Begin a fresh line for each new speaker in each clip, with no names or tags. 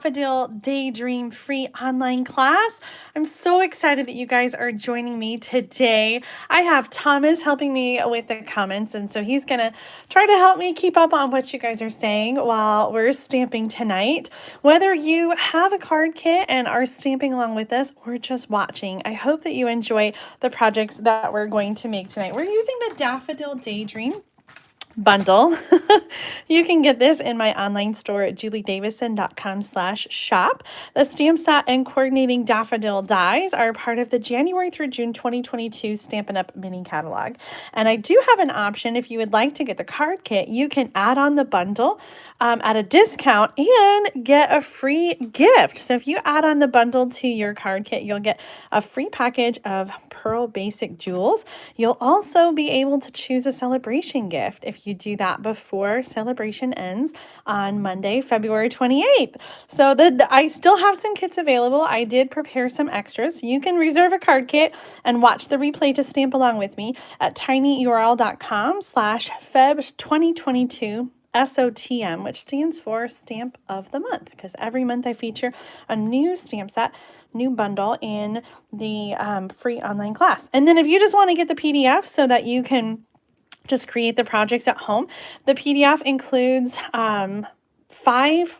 Daffodil Daydream free online class. I'm so excited that you guys are joining me today. I have Thomas helping me with the comments, and so he's gonna try to help me keep up on what you guys are saying while we're stamping tonight. Whether you have a card kit and are stamping along with us or just watching, I hope that you enjoy the projects that we're going to make tonight. We're using the Daffodil Daydream bundle. You can get this in my online store at juliedavison.com/shop. The stamp set and coordinating daffodil dies are part of the January through June 2022 Stampin' Up! Mini catalog. And I do have an option if you would like to get the card kit. You can add on the bundle at a discount and get a free gift. So if you add on the bundle to your card kit, you'll get a free package of Pearl Basic Jewels. You'll also be able to choose a celebration gift if you do that before celebration ends on Monday, February 28th. So I still have some kits available. I did prepare some extras. You can reserve a card kit and watch the replay to stamp along with me at tinyurl.com/Feb2022 SOTM, which stands for Stamp of the Month, because every month I feature a new stamp set, new bundle in the free online class. And then if you just want to get the PDF so that you can just create the projects at home, the PDF includes five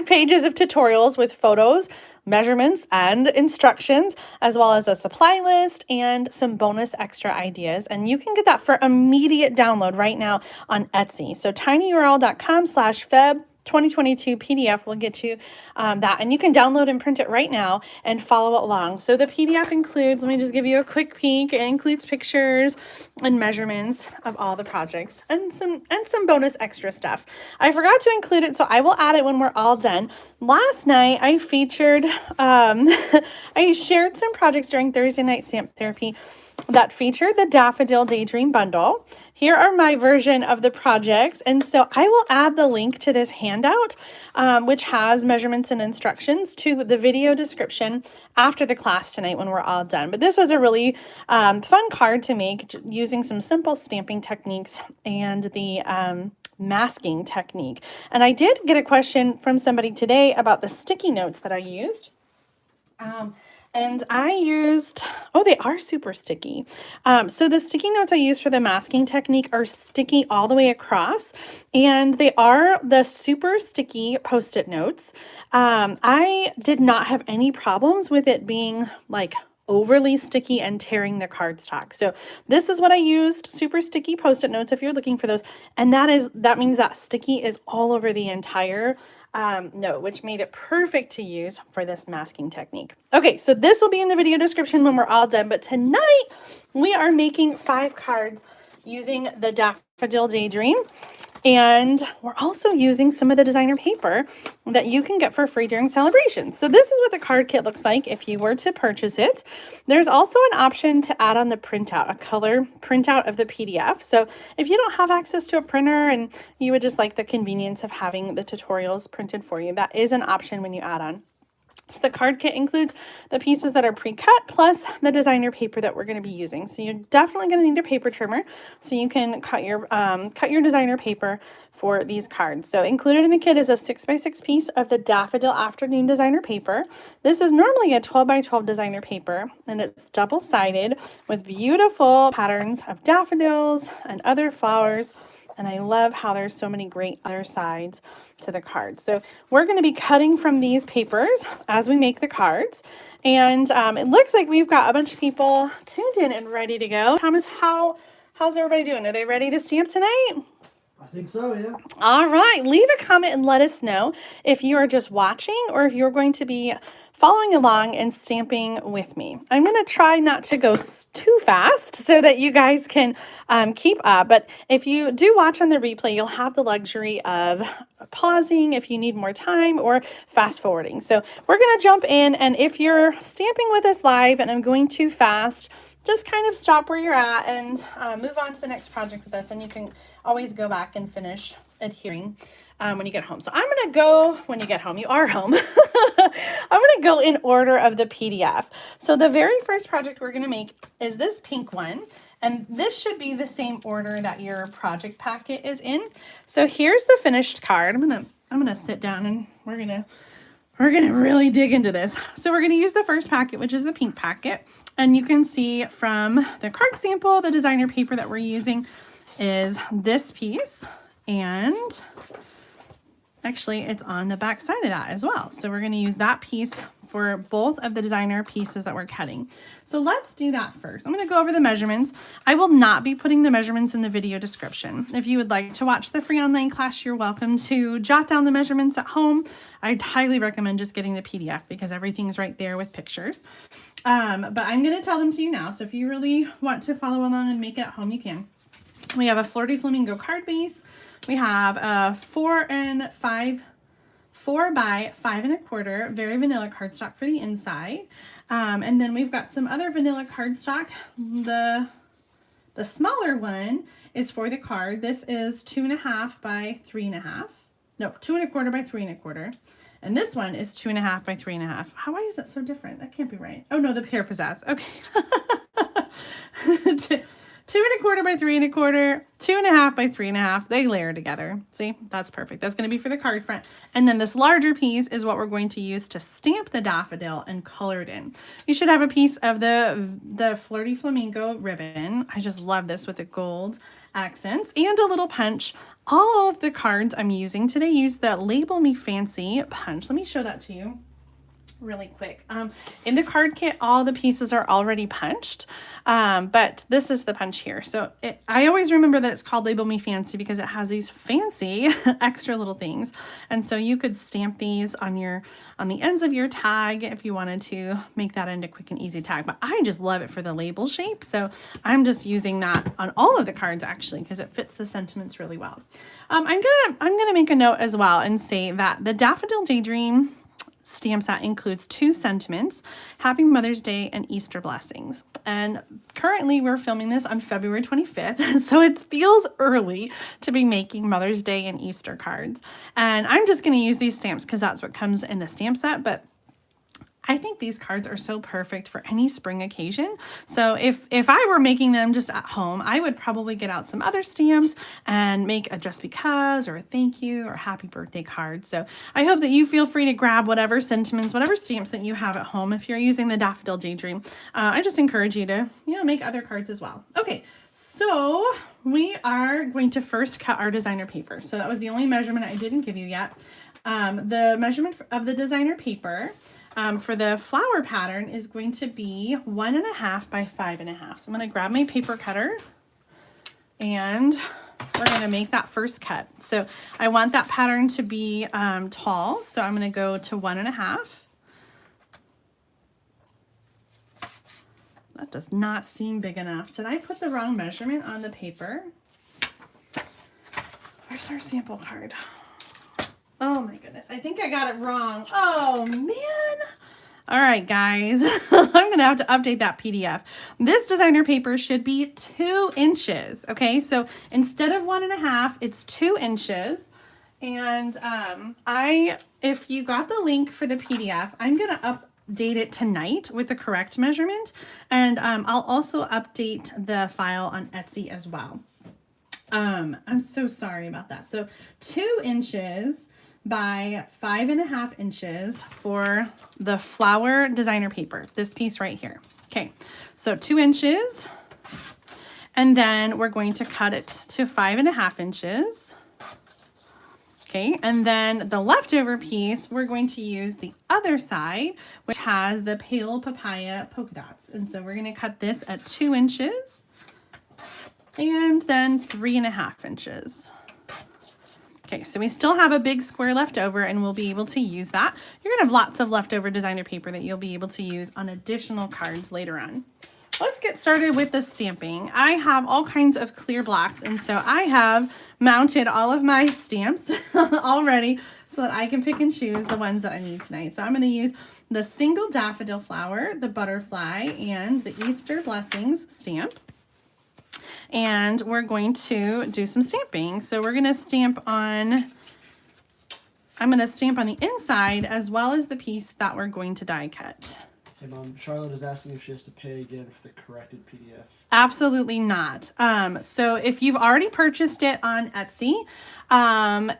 pages of tutorials with photos, measurements, and instructions, as well as a supply list and some bonus extra ideas. And you can get that for immediate download right now on Etsy. So tinyurl.com/Feb2022 PDF will get you that, and you can download and print it right now and follow along. So the PDF includes, let me just give you a quick peek, it includes pictures and measurements of all the projects and some bonus extra stuff. I forgot to include it, so I will add it when we're all done. Last night I featured I shared some projects during Thursday night stamp therapy that featured the Daffodil Daydream bundle. Here are my version of the projects, and so I will add the link to this handout, which has measurements and instructions, to the video description after the class tonight when we're all done. But this was a really fun card to make using some simple stamping techniques and the masking technique. And I did get a question from somebody today about the sticky notes that I used. And I used, oh, they are super sticky. So the sticky notes I used for the masking technique are sticky all the way across, and they are the super sticky Post-it notes. I did not have any problems with it being like overly sticky and tearing the cardstock. So this is what I used, super sticky Post-it notes if you're looking for those. And that means that sticky is all over the entire note, which made it perfect to use for this masking technique. Okay, so this will be in the video description when we're all done, but tonight we are making 5 cards using the Daffodil Daydream. And we're also using some of the designer paper that you can get for free during celebrations. So this is what the card kit looks like if you were to purchase it. There's also an option to add on the printout, a color printout of the PDF. So if you don't have access to a printer and you would just like the convenience of having the tutorials printed for you, that is an option when you add on. So the card kit includes the pieces that are pre-cut plus the designer paper that we're going to be using. So you're definitely going to need a paper trimmer so you can cut your designer paper for these cards. So included in the kit is a 6x6 piece of the Daffodil Afternoon Designer Paper. This is normally a 12x12 designer paper, and it's double-sided with beautiful patterns of daffodils and other flowers. And I love how there's so many great other sides to the card. So we're going to be cutting from these papers as we make the cards. And it looks like we've got a bunch of people tuned in and ready to go. Thomas, how's everybody doing? Are they ready to stamp tonight?
I think so, yeah.
All right. Leave a comment and let us know if you are just watching or if you're going to be following along and stamping with me. I'm going to try not to go too fast so that you guys can keep up. But if you do watch on the replay, you'll have the luxury of pausing if you need more time or fast forwarding. So we're going to jump in, and if you're stamping with us live and I'm going too fast, just kind of stop where you're at and move on to the next project with us, and you can always go back and finish adhering when you get home. So I'm going to go, when you get home, you are home. I'm going to go in order of the PDF. So the very first project we're going to make is this pink one. And this should be the same order that your project packet is in. So here's the finished card. I'm going to sit down and we're going to we're gonna really dig into this. So we're gonna use the first packet, which is the pink packet. And you can see from the card sample, the designer paper that we're using is this piece. And actually it's on the back side of that as well. So we're gonna use that piece for both of the designer pieces that we're cutting. So let's do that first. I'm gonna go over the measurements. I will not be putting the measurements in the video description. If you would like to watch the free online class, you're welcome to jot down the measurements at home. I'd highly recommend just getting the PDF because everything's right there with pictures. But I'm gonna tell them to you now. So if you really want to follow along and make it at home, you can. We have a Flirty Flamingo card base. We have a 4 by 5 1/4 very vanilla cardstock for the inside. And then we've got some other vanilla cardstock. The smaller one is for the card. This is 2.5 by 3.5. No, 2 1/4 by 3 1/4. And this one is 2.5 by 3.5. Why is that so different? That can't be right. Oh no, the pear pizzazz. Okay. 2 1/4 by 3 1/4, 2.5 by 3.5. They layer together. See, that's perfect. That's going to be for the card front. And then this larger piece is what we're going to use to stamp the daffodil and color it in. You should have a piece of the Flirty Flamingo ribbon. I just love this with the gold accents and a little punch. All of the cards I'm using today use the Label Me Fancy punch. Let me show that to you really quick. In the card kit, all the pieces are already punched, but this is the punch here. So I always remember that it's called Label Me Fancy because it has these fancy extra little things. And so you could stamp these on the ends of your tag if you wanted to make that into a quick and easy tag. But I just love it for the label shape. So I'm just using that on all of the cards actually because it fits the sentiments really well. I'm gonna make a note as well and say that the Daffodil Daydream stamp set includes 2 sentiments, Happy Mother's Day and Easter Blessings. And currently we're filming this on February 25th, so it feels early to be making Mother's Day and Easter cards. And I'm just gonna use these stamps because that's what comes in the stamp set, but I think these cards are so perfect for any spring occasion. So if I were making them just at home, I would probably get out some other stamps and make a just because or a thank you or happy birthday card. So I hope that you feel free to grab whatever sentiments, whatever stamps that you have at home. If you're using the Daffodil Daydream, I just encourage you to, make other cards as well. Okay, so we are going to first cut our designer paper. So that was the only measurement I didn't give you yet. The measurement of the designer paper for the flower pattern is going to be 1.5 by 5.5. So I'm going to grab my paper cutter and we're going to make that first cut. So I want that pattern to be tall. So I'm going to go to 1.5. That does not seem big enough. Did I put the wrong measurement on the paper? Where's our sample card? Oh my goodness, I think I got it wrong. Oh man. All right, guys, I'm gonna have to update that PDF. This designer paper should be 2 inches, okay? So instead of 1.5, it's 2 inches. And if you got the link for the PDF, I'm gonna update it tonight with the correct measurement. And I'll also update the file on Etsy as well. I'm so sorry about that. So 2 inches by 5.5 inches for the flower designer paper, this piece right here. Okay, so 2 inches, and then we're going to cut it to 5.5 inches. Okay, and then the leftover piece, we're going to use the other side, which has the pale papaya polka dots. And so we're gonna cut this at 2 inches and then 3.5 inches. Okay, so we still have a big square left over and we'll be able to use that. You're gonna have lots of leftover designer paper that you'll be able to use on additional cards later on. Let's get started with the stamping. I have all kinds of clear blocks, and so I have mounted all of my stamps already so that I can pick and choose the ones that I need tonight. So I'm gonna use the single daffodil flower, the butterfly, and the Easter Blessings stamp. And we're going to do some stamping. So we're gonna stamp on, I'm gonna stamp on the inside as well as the piece that we're going to die cut.
Okay, Mom. Charlotte is asking if she has to pay again for the corrected PDF.
Absolutely not. So if you've already purchased it on Etsy,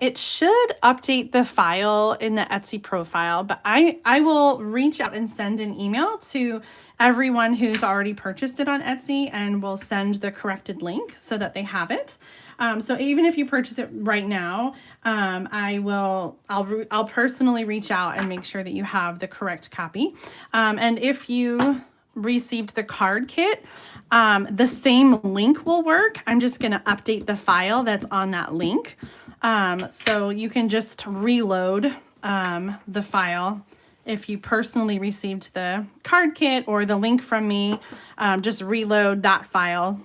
it should update the file in the Etsy profile, but I will reach out and send an email to everyone who's already purchased it on Etsy, and will send the corrected link so that they have it. So even if you purchase it right now, I'll personally reach out and make sure that you have the correct copy. And if you received the card kit, the same link will work. I'm just going to update the file that's on that link. So you can just reload the file. If you personally received the card kit or the link from me, just reload that file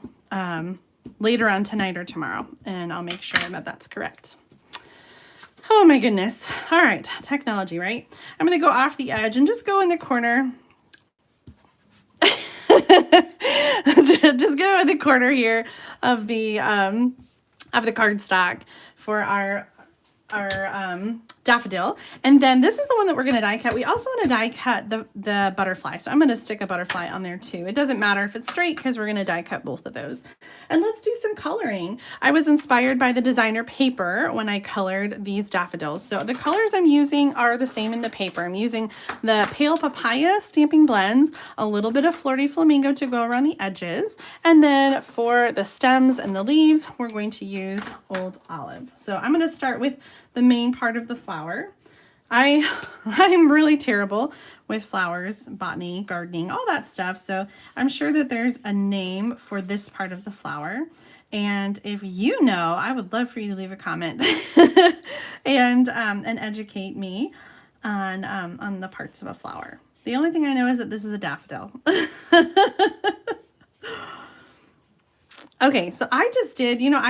later on tonight or tomorrow, and I'll make sure that that's correct. Oh my goodness. All right, technology, right? I'm going to go off the edge and just go in the corner. Just go in the corner here of the cardstock for our daffodil. And then this is the one that we're going to die cut. We also want to die cut the butterfly. So I'm going to stick a butterfly on there too. It doesn't matter if it's straight because we're going to die cut both of those. And let's do some coloring. I was inspired by the designer paper when I colored these daffodils. So the colors I'm using are the same in the paper. I'm using the pale papaya stamping blends, a little bit of flirty flamingo to go around the edges. And then for the stems and the leaves, we're going to use old olive. So I'm going to start with the main part of the flower. I'm really terrible with flowers, botany, gardening, all that stuff. So I'm sure that there's a name for this part of the flower. And if you know, I would love for you to leave a comment and educate me on the parts of a flower. The only thing I know is that this is a daffodil. Okay, so I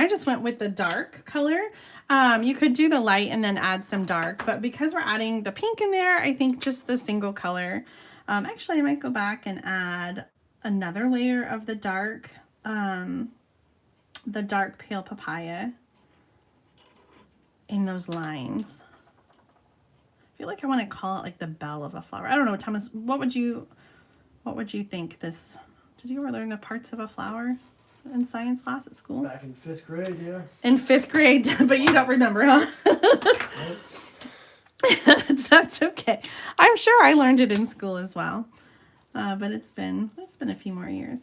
just went with the dark color. You could do the light and then add some dark, but because we're adding the pink in there, I think just the single color. Actually, I might go back and add another layer of the dark pale papaya in those lines. I feel like I want to call it like the bell of a flower. I don't know, Thomas, what would you think this, did you ever learn the parts of a flower in science class at school?
Back in 5th grade, yeah.
In 5th grade, but you don't remember, huh? That's okay. I'm sure I learned it in school as well, but it's been a few more years.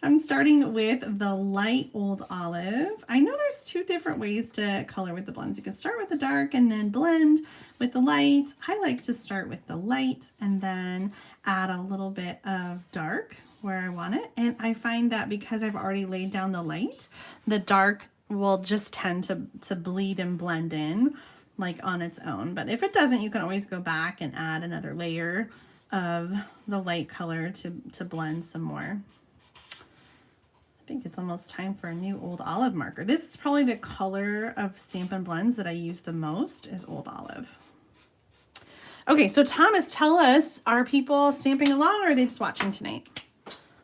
I'm starting with the light old olive. I know there's 2 different ways to color with the blends. You can start with the dark and then blend with the light. I like to start with the light and then add a little bit of dark where I want it. And I find that because I've already laid down the light, the dark will just tend to bleed and blend in like on its own. But if it doesn't, you can always go back and add another layer of the light color to blend some more. I think it's almost time for a new old olive marker. This is probably the color of Stampin' Blends that I use the most is old olive. Okay, so Thomas, tell us, are people stamping along or are they just watching tonight?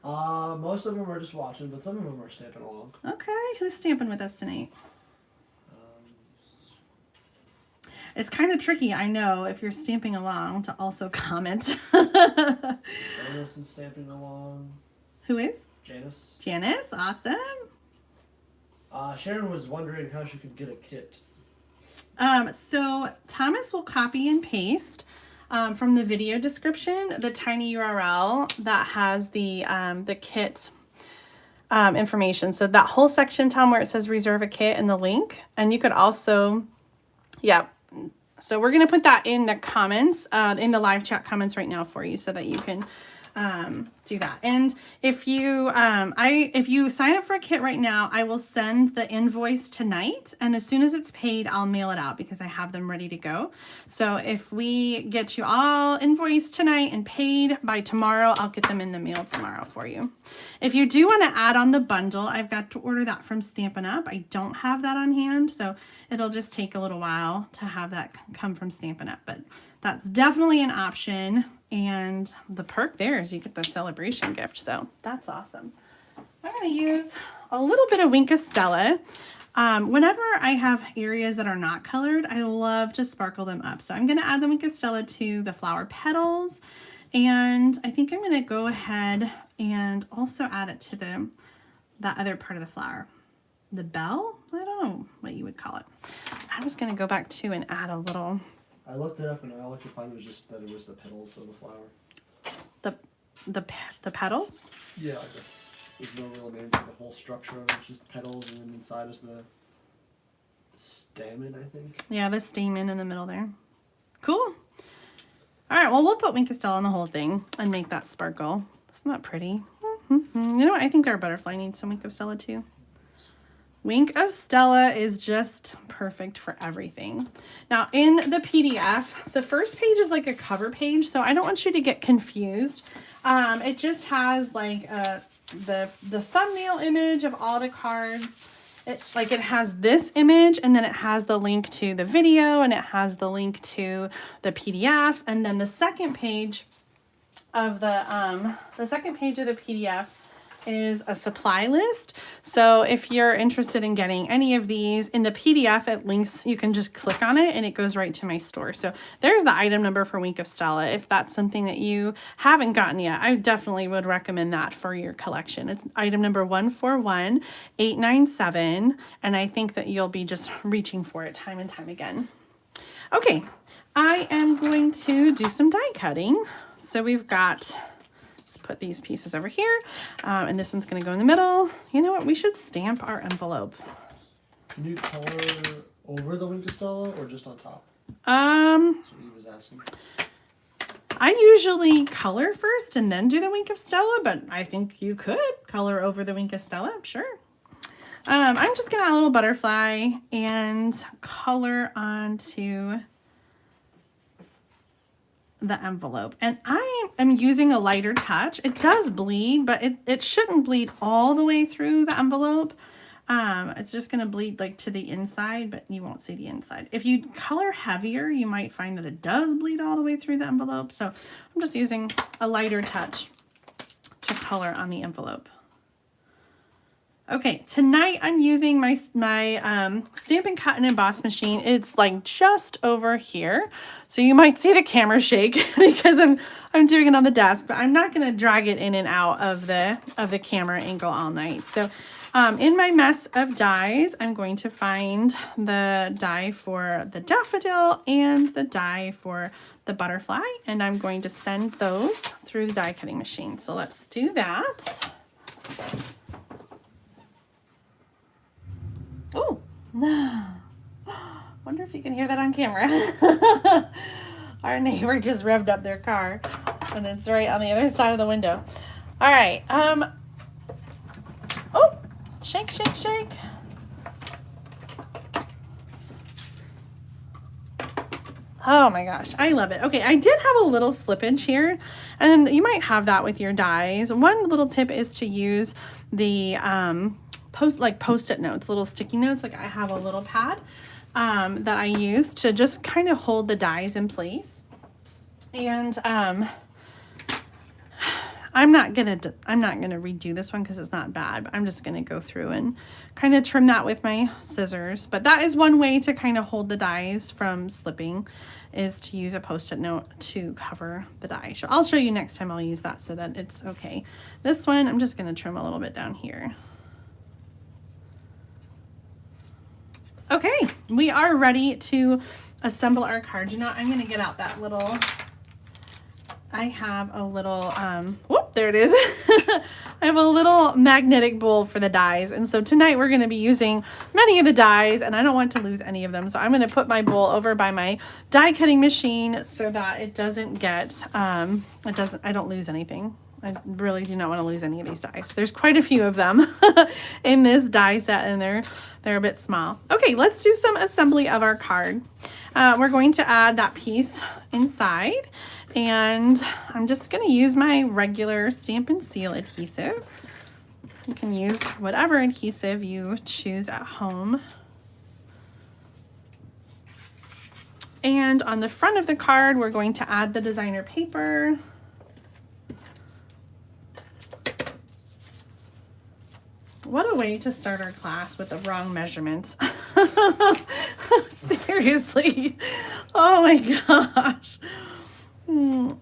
Most of them are just watching, but some of them are stamping along.
Okay, who's stamping with us tonight? It's kind of tricky, I know, if you're stamping along to also comment.
Janice is stamping along.
Who is?
Janice.
Janice, awesome.
Sharon was wondering how she could get a kit.
So Thomas will copy and paste from the video description the tiny URL that has the kit information. So that whole section, Tom, where it says reserve a kit and the link, and you could also, yeah. So we're gonna put that in the comments, in the live chat comments right now for you, so that you can do that. And if you if you sign up for a kit right now, I will send the invoice tonight, and as soon as it's paid, I'll mail it out because I have them ready to go. So if we get you all invoiced tonight and paid by tomorrow, I'll get them in the mail tomorrow for you. If you do want to add on the bundle, I've got to order that from Stampin' Up. I don't have that on hand, so it'll just take a little while to have that come from Stampin' Up, but that's definitely an option. And the perk there is you get the celebration gift. So that's awesome. I'm going to use a little bit of Wink of Stella. Whenever I have areas that are not colored, I love to sparkle them up. So I'm going to add the Wink of Stella to the flower petals And I think I'm going to go ahead and also add it to that other part of the flower. The bell? I don't know what you would call it. I was going to go back to and add a little.
I looked it up and all I could find was just that it was the petals of the flower.
The petals?
Yeah, there's no real name for the whole structure of it. It's just petals, and then inside is the stamen, I think.
Yeah, the stamen in the middle there. Cool. All right, well, we'll put Wink of Stella on the whole thing and make that sparkle. Isn't that pretty? You know what? I think our butterfly needs some Wink of Stella too. Wink of Stella is just perfect for everything. Now, in the PDF, the first page is like a cover page, so I don't want you to get confused. It just has like the thumbnail image of all the cards. It has this image, and then it has the link to the video, and it has the link to the PDF, and then the second page of the PDF is a supply list. So if you're interested in getting any of these in the PDF, it links, you can just click on it and it goes right to my store. So there's the item number for Wink of Stella. If that's something that you haven't gotten yet, I definitely would recommend that for your collection. It's item number 141897. And I think that you'll be just reaching for it time and time again. Okay, I am going to do some die cutting. So we've got, let's put these pieces over here, and this one's going to go in the middle. You know what? We should stamp our envelope.
Can you color over the Wink of Stella or just on top?
That's
what he was asking.
I usually color first and then do the Wink of Stella, but I think you could color over the Wink of Stella. Sure. I'm just going to add a little butterfly and color onto the envelope, and I am using a lighter touch. It does bleed, but it shouldn't bleed all the way through the envelope. It's just going to bleed like to the inside, but you won't see the inside. If you color heavier, you might find that it does bleed all the way through the envelope. So I'm just using a lighter touch to color on the envelope. Okay, tonight I'm using my Stampin' Cut and Emboss machine. It's like just over here. So you might see the camera shake because I'm doing it on the desk, but I'm not gonna drag it in and out of the camera angle all night. So in my mess of dies, I'm going to find the die for the daffodil and the die for the butterfly, and I'm going to send those through the die cutting machine. So let's do that. Oh, wonder if you can hear that on camera. Our neighbor just revved up their car and it's right on the other side of the window. All right. Oh, shake, shake, shake. Oh my gosh, I love it. Okay, I did have a little slippage here, and you might have that with your dies. One little tip is to use the post-it notes, little sticky notes. Like I have a little pad that I use to just kind of hold the dies in place. And I'm not gonna redo this one because it's not bad, but I'm just gonna go through and kind of trim that with my scissors. But that is one way to kind of hold the dies from slipping, is to use a post-it note to cover the die. So I'll show you next time I'll use that so that it's okay. This one, I'm just gonna trim a little bit down here. Okay, we are ready to assemble our card. You know, I'm going to get out that little, I have a little, whoop, there it is. I have a little magnetic bowl for the dies. And so tonight we're going to be using many of the dies, and I don't want to lose any of them. So I'm going to put my bowl over by my die cutting machine so that it doesn't get, I don't lose anything. I really do not want to lose any of these dies. There's quite a few of them in this die set, and they're a bit small. Okay, let's do some assembly of our card. We're going to add that piece inside, and I'm just going to use my regular Stampin' Seal adhesive. You can use whatever adhesive you choose at home. And on the front of the card, we're going to add the designer paper. What a way to start our class with the wrong measurements. Seriously. Oh my gosh.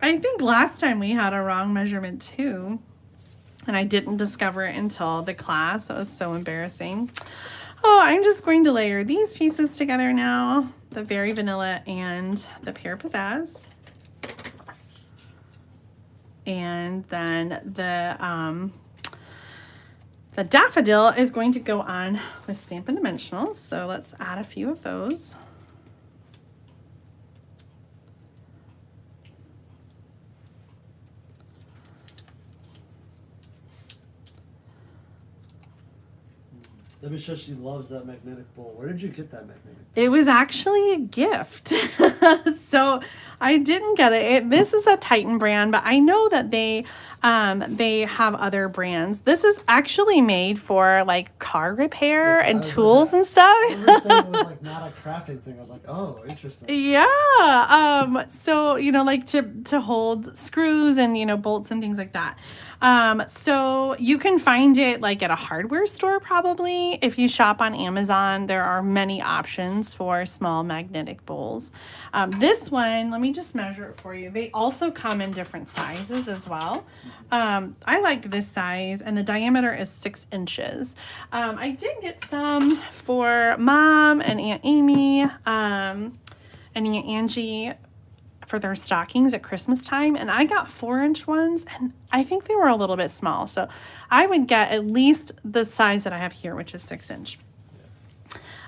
I think last time we had a wrong measurement too. And I didn't discover it until the class. It was so embarrassing. Oh, I'm just going to layer these pieces together now. The Very Vanilla and the Pear Pizzazz. And then the Daffodil is going to go on with Stampin' Dimensionals. So let's add a few of those.
Debbie says she loves that magnetic bowl. Where did you get that magnetic bowl?
It was actually a gift. So I didn't get it. This is a Titan brand, but I know that they have other brands. This is actually made for like car repair and tools and stuff.
I was saying it was like not a crafting thing. I was like, oh, interesting.
Yeah. So, you know, like to hold screws and, you know, bolts and things like that. So you can find it like at a hardware store probably. If you shop on Amazon, there are many options for small magnetic bowls. This one, let me just measure it for you. They also come in different sizes as well. I like this size, and the diameter is 6 inches. I did get some for Mom and Aunt Amy, and Aunt Angie for their stockings at Christmas time, and I got 4-inch ones, and I think they were a little bit small. So I would get at least the size that I have here, which is 6 inch.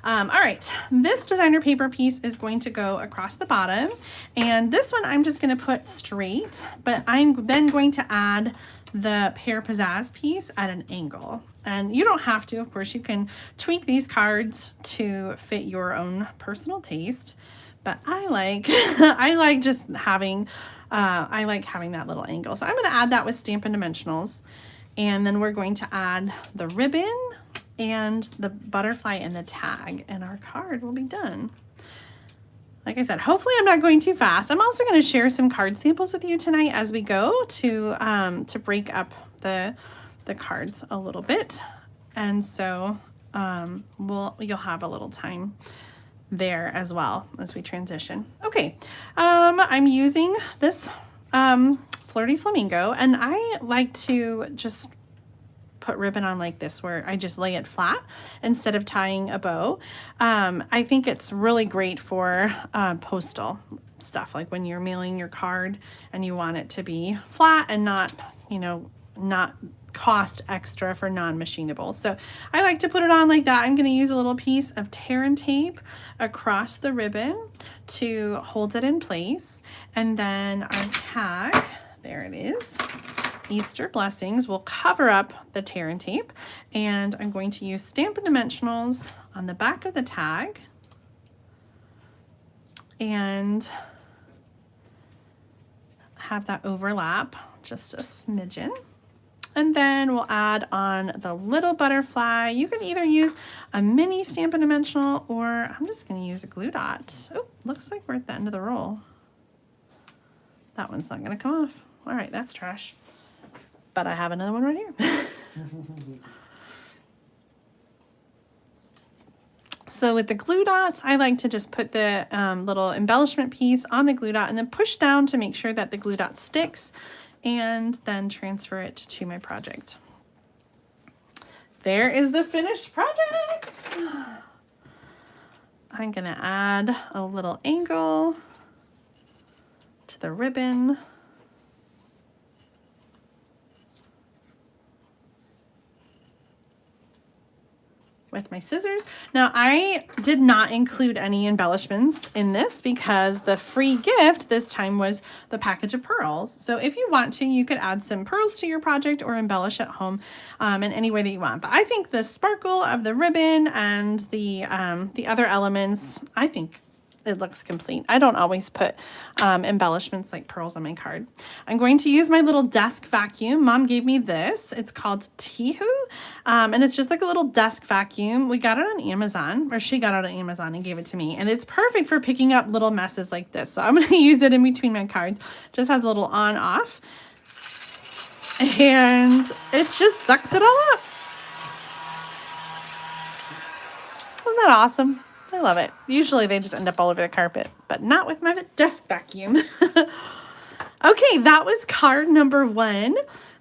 All right, this designer paper piece is going to go across the bottom, and this one I'm just going to put straight, but I'm then going to add the Pear Pizzazz piece at an angle. And you don't have to, of course, you can tweak these cards to fit your own personal taste. But I like I like having that little angle. So I'm going to add that with Stampin' Dimensionals, and then we're going to add the ribbon and the butterfly and the tag, and our card will be done. Like I said, hopefully I'm not going too fast. I'm also going to share some card samples with you tonight as we go to break up the cards a little bit, and so you'll have a little time there as well as we transition. Okay, I'm using this Flirty Flamingo, and I like to just put ribbon on like this, where I just lay it flat instead of tying a bow. I think it's really great for postal stuff, like when you're mailing your card and you want it to be flat and not, you know, not cost extra for non-machinable. So I like to put it on like that. I'm going to use a little piece of tear and tape across the ribbon to hold it in place. And then our tag, there it is, Easter Blessings, will cover up the tear and tape. And I'm going to use Stampin' Dimensionals on the back of the tag and have that overlap just a smidgen. And then we'll add on the little butterfly. You can either use a mini Stampin' Dimensional, or I'm just going to use a glue dot. Oh, looks like we're at the end of the roll. That one's not going to come off. All right, that's trash. But I have another one right here. So with the glue dots, I like to just put the little embellishment piece on the glue dot and then push down to make sure that the glue dot sticks, and then transfer it to my project. There is the finished project. I'm gonna add a little angle to the ribbon. With my scissors. Now I did not include any embellishments in this because the free gift this time was the package of pearls. So if you want to, you could add some pearls to your project or embellish at home in any way that you want. But I think the sparkle of the ribbon and the other elements, I think it looks complete. I don't always put embellishments like pearls on my card. I'm going to use my little desk vacuum. Mom gave me this. It's called Tihu, and it's just like a little desk vacuum. We got it on Amazon, or she got it on Amazon and gave it to me, and it's perfect for picking up little messes like this. So I'm going to use it in between my cards. Just has a little on-off, and it just sucks it all up. Isn't that awesome? I love it. Usually they just end up all over the carpet, but not with my desk vacuum. Okay, that was card number 1,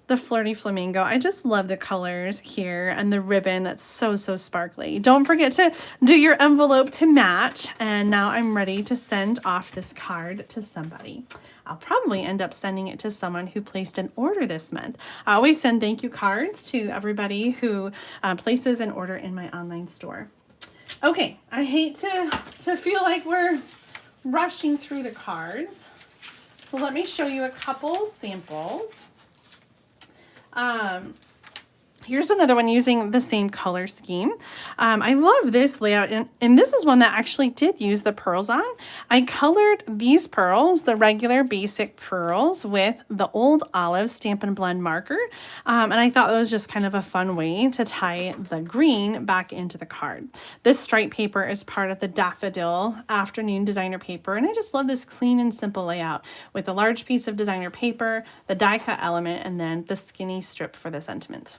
the Flirty Flamingo. I just love the colors here and the ribbon that's so sparkly. Don't forget to do your envelope to match. And now I'm ready to send off this card to somebody. I'll probably end up sending it to someone who placed an order this month. I always send thank you cards to everybody who places an order in my online store. Okay, I hate to feel like we're rushing through the cards. So let me show you a couple samples. Here's another one using the same color scheme. I love this layout, and this is one that actually did use the pearls on. I colored these pearls, the regular basic pearls, with the old olive Stampin' Blend marker, and I thought it was just kind of a fun way to tie the green back into the card. This stripe paper is part of the Daffodil Afternoon Designer Paper, and I just love this clean and simple layout with a large piece of designer paper, the die cut element, and then the skinny strip for the sentiments.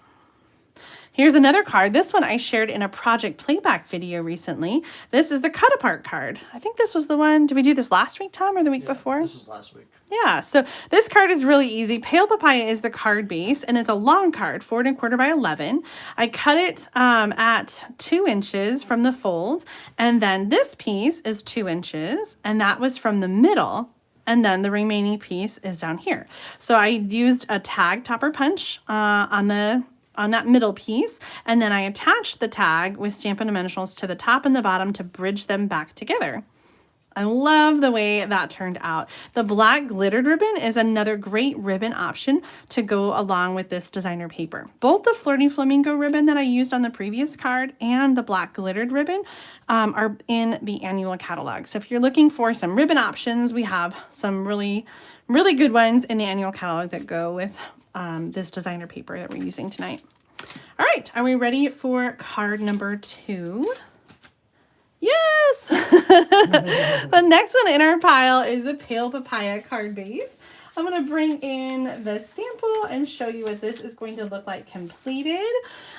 Here's another card. This one I shared in a project playback video recently. This is the cut apart card. I think this was the one. Did we do this last week, Tom, or the week before?
This was last week.
Yeah, so this card is really easy. Pale Papaya is the card base, and it's a long card, 4 1/4 by 11. I cut it at 2 inches from the fold, and then this piece is 2 inches, and that was from the middle. And then the remaining piece is down here. So I used a tag topper punch on that middle piece, and then I attached the tag with Stampin' Dimensionals to the top and the bottom to bridge them back together. I love the way that turned out. The black glittered ribbon is another great ribbon option to go along with this designer paper. Both the Flirty Flamingo ribbon that I used on the previous card and the black glittered ribbon are in the annual catalog. So if you're looking for some ribbon options, we have some really good ones in the annual catalog that go with this designer paper that we're using tonight. All right, are we ready for card number 2? Yes! The next one in our pile is the Pale Papaya card base. I'm going to bring in the sample and show you what this is going to look like completed.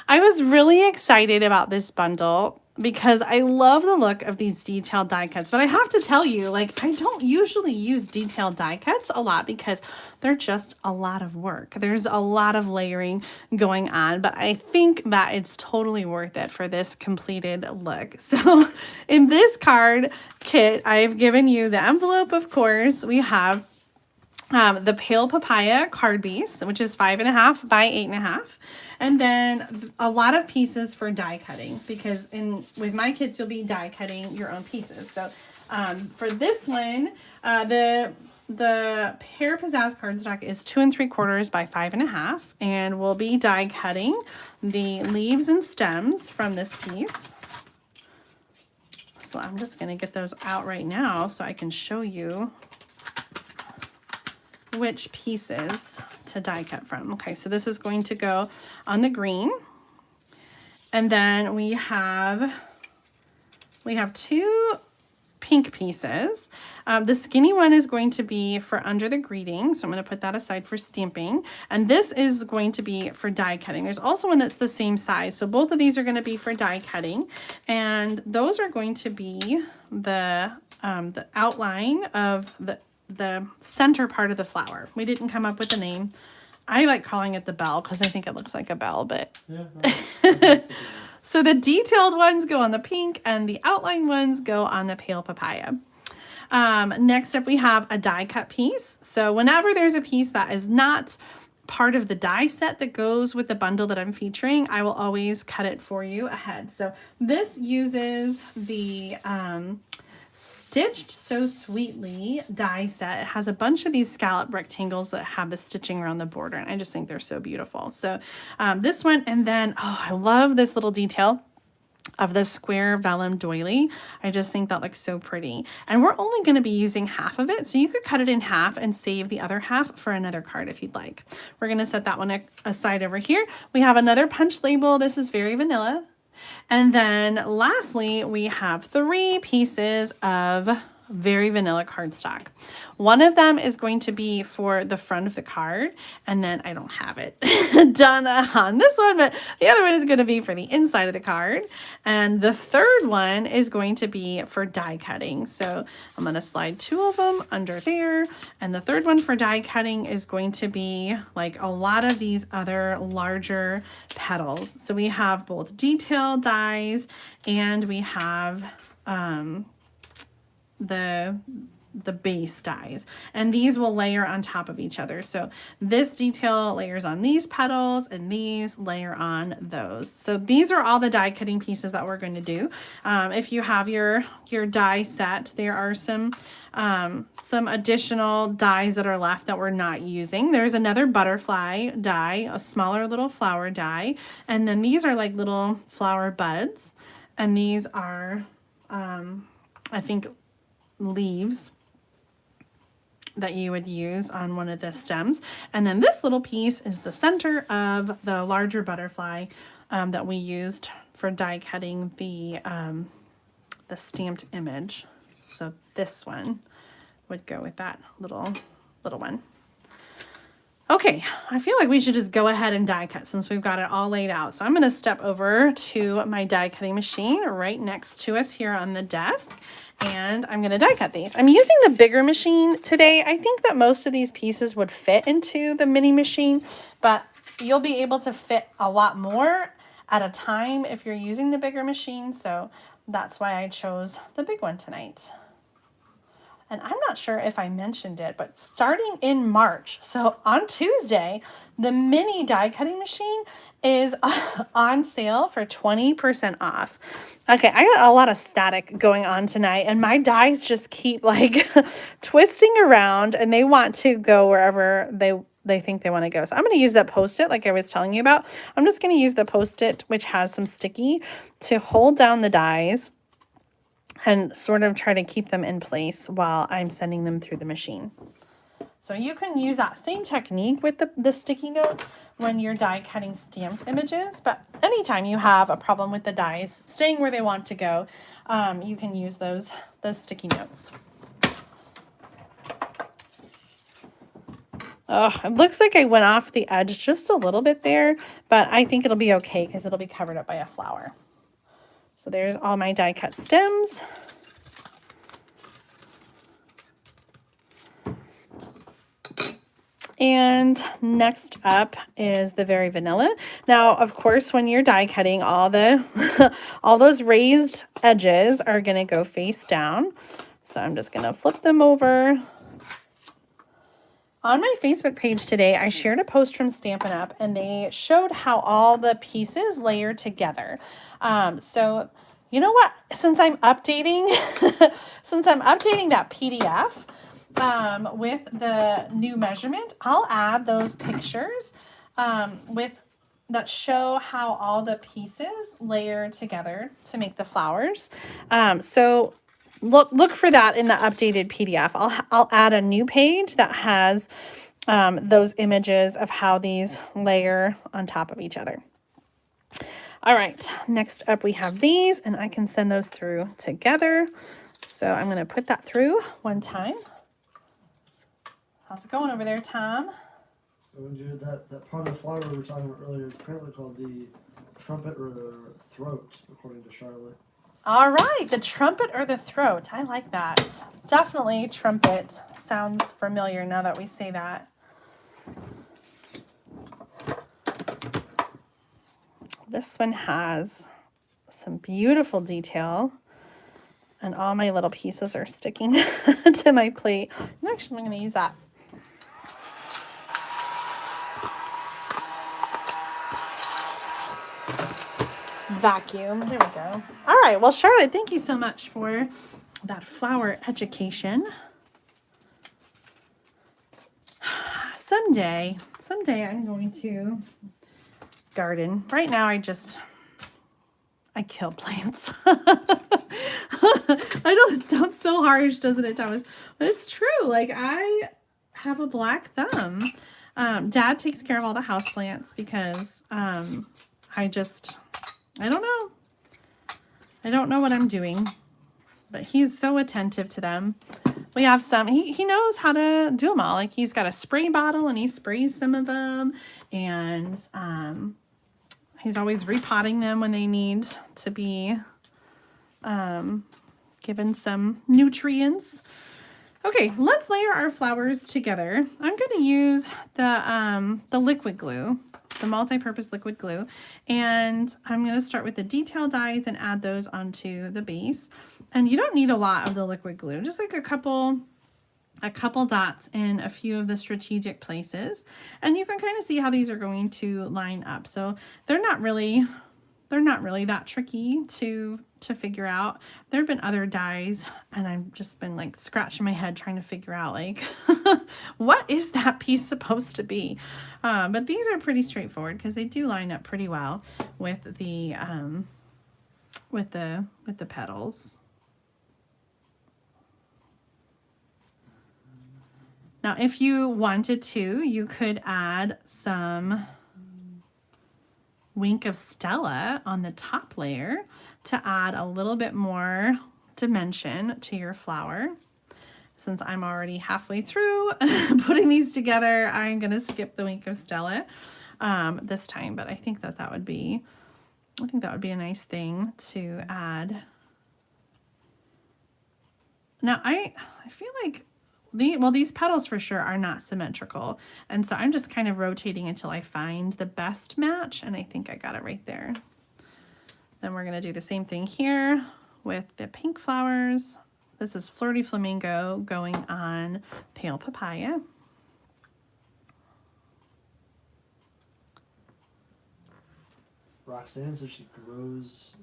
I was really excited about this bundle because I love the look of these detailed die cuts. But I have to tell you, like, I don't usually use detailed die cuts a lot because they're just a lot of work. There's a lot of layering going on, but I think that it's totally worth it for this completed look. So in this card kit, I've given you the envelope, of course. We have the Pale Papaya card base, which is 5 1/2 by 8 1/2. And then a lot of pieces for die cutting, because with my kits, you'll be die cutting your own pieces. So for this one, the Pear Pizzazz cardstock is 2 3/4 by 5 1/2, and we'll be die cutting the leaves and stems from this piece. So I'm just going to get those out right now so I can show you which pieces to die cut from. Okay, so this is going to go on the green, and then we have 2 pink pieces. The skinny one is going to be for under the greeting, so I'm going to put that aside for stamping, and this is going to be for die cutting. There's also one that's the same size, so both of these are going to be for die cutting, and those are going to be the outline of the center part of the flower. We didn't come up with a name. I like calling it the bell because I think it looks like a bell, but
Yeah.
so the detailed ones go on the pink and the outline ones go on the Pale Papaya. Next up, we have a die cut piece. So whenever there's a piece that is not part of the die set that goes with the bundle that I'm featuring, I will always cut it for you ahead. So this uses the Stitched So Sweetly die set. It has a bunch of these scallop rectangles that have the stitching around the border, and I just think they're so beautiful. So this one, and then, oh, I love this little detail of the square vellum doily. I just think that looks so pretty. And we're only going to be using half of it, so you could cut it in half and save the other half for another card if you'd like. We're going to set that one aside over here. We have another punch label. This is very vanilla. And then lastly, we have 3 pieces of Very Vanilla cardstock. One of them is going to be for the front of the card, and then I don't have it done on this one, but the other one is going to be for the inside of the card. And the third one is going to be for die cutting. So I'm going to slide 2 of them under there. And the third one for die cutting is going to be like a lot of these other larger petals. So we have both detail dies and we have the base dies, and these will layer on top of each other. So this detail layers on these petals and these layer on those. So these are all the die cutting pieces that we're going to do. If you have your die set, there are some additional dies that are left that we're not using. There's another butterfly die, a smaller little flower die, and then these are like little flower buds, and these are I think leaves that you would use on one of the stems. And then this little piece is the center of the larger butterfly that we used for die cutting the stamped image. So this one would go with that little one. Okay, I feel like we should just go ahead and die cut since we've got it all laid out. So I'm going to step over to my die cutting machine right next to us here on the desk, and I'm going to die cut these. I'm using the bigger machine today. I think that most of thdie pieces would fit into the mini machine, but you'll be able to fit a lot more at a time if you're using the bigger machine. So that's why I chose the big one tonight. And I'm not sure if I mentioned it, but starting in March, so on Tuesday, the mini die cutting machine is on sale for 20% off. Okay, I got a lot of static going on tonight, and my dies just keep like twisting around, and they want to go wherever they think they want to go. So I'm going to use that Post-it like I was telling you about. I'm just going to use the Post-it, which has some sticky, to hold down the dies and sort of try to keep them in place while I'm sending them through the machine. So you can use that same technique with the sticky notes when you're die cutting stamped images, but anytime you have a problem with the dies staying where they want to go, you can use those sticky notes. Oh, it looks like I went off the edge just a little bit there, but I think it'll be okay because it'll be covered up by a flower. So there's all my die cut stems. And next up is the Very Vanilla. Now, of course, when you're die cutting, all those raised edges are going to go face down. So I'm just going to flip them over. On my Facebook page today, I shared a post from Stampin' Up, and they showed how all the pieces layer together. So you know what? Since I'm updating, that PDF with the new measurement, I'll add those pictures that show how all the pieces layer together to make the flowers. So look for that in the updated PDF. I'll add a new page that has those images of how these layer on top of each other. All right, next up we have these, and I can send those through together. So I'm going to put that through one time. How's it going over there, Tom?
So when you did that part of the flower we were talking about earlier, it's apparently called the trumpet or the throat, according to Charlotte.
All right, the trumpet or the throat. I like that. Definitely trumpet. Sounds familiar now that we say that. This one has some beautiful detail, and all my little pieces are sticking to my plate. Actually, I'm going to use that. Vacuum. There we go. All right. Well, Charlotte, thank you so much for that flower education. Someday I'm going to garden. Right now, I kill plants. I know it sounds so harsh, doesn't it, Thomas? But it's true. Like, I have a black thumb. Dad takes care of all the houseplants because I don't know. I don't know what I'm doing. but he's so attentive to them. We have some, he knows how to do them all. Like he's got a spray bottle and he sprays some of them, and he's always repotting them when they need to be given some nutrients. Okay, let's layer our flowers together. I'm going to use the liquid glue, the multi-purpose liquid glue, and I'm going to start with the detail dies and add those onto the base. And you don't need a lot of the liquid glue, just like a couple dots in a few of the strategic places, and you can kind of see how these are going to line up. So they're not really that tricky to figure out. There have been other dies, and I've just been like scratching my head trying to figure out like what is that piece supposed to be. But these are pretty straightforward because they do line up pretty well with the petals. Now, if you wanted to, you could add some Wink of Stella on the top layer to add a little bit more dimension to your flower. Since I'm already halfway through putting these together, I'm going to skip the Wink of Stella this time, but I think that would be a nice thing to add. Now, I feel like these petals for sure are not symmetrical, and so I'm just kind of rotating until I find the best match, and I think I got it right there. Then we're going to do the same thing here with the pink flowers. This is Flirty Flamingo going on Pale Papaya.
Roxanne says she grows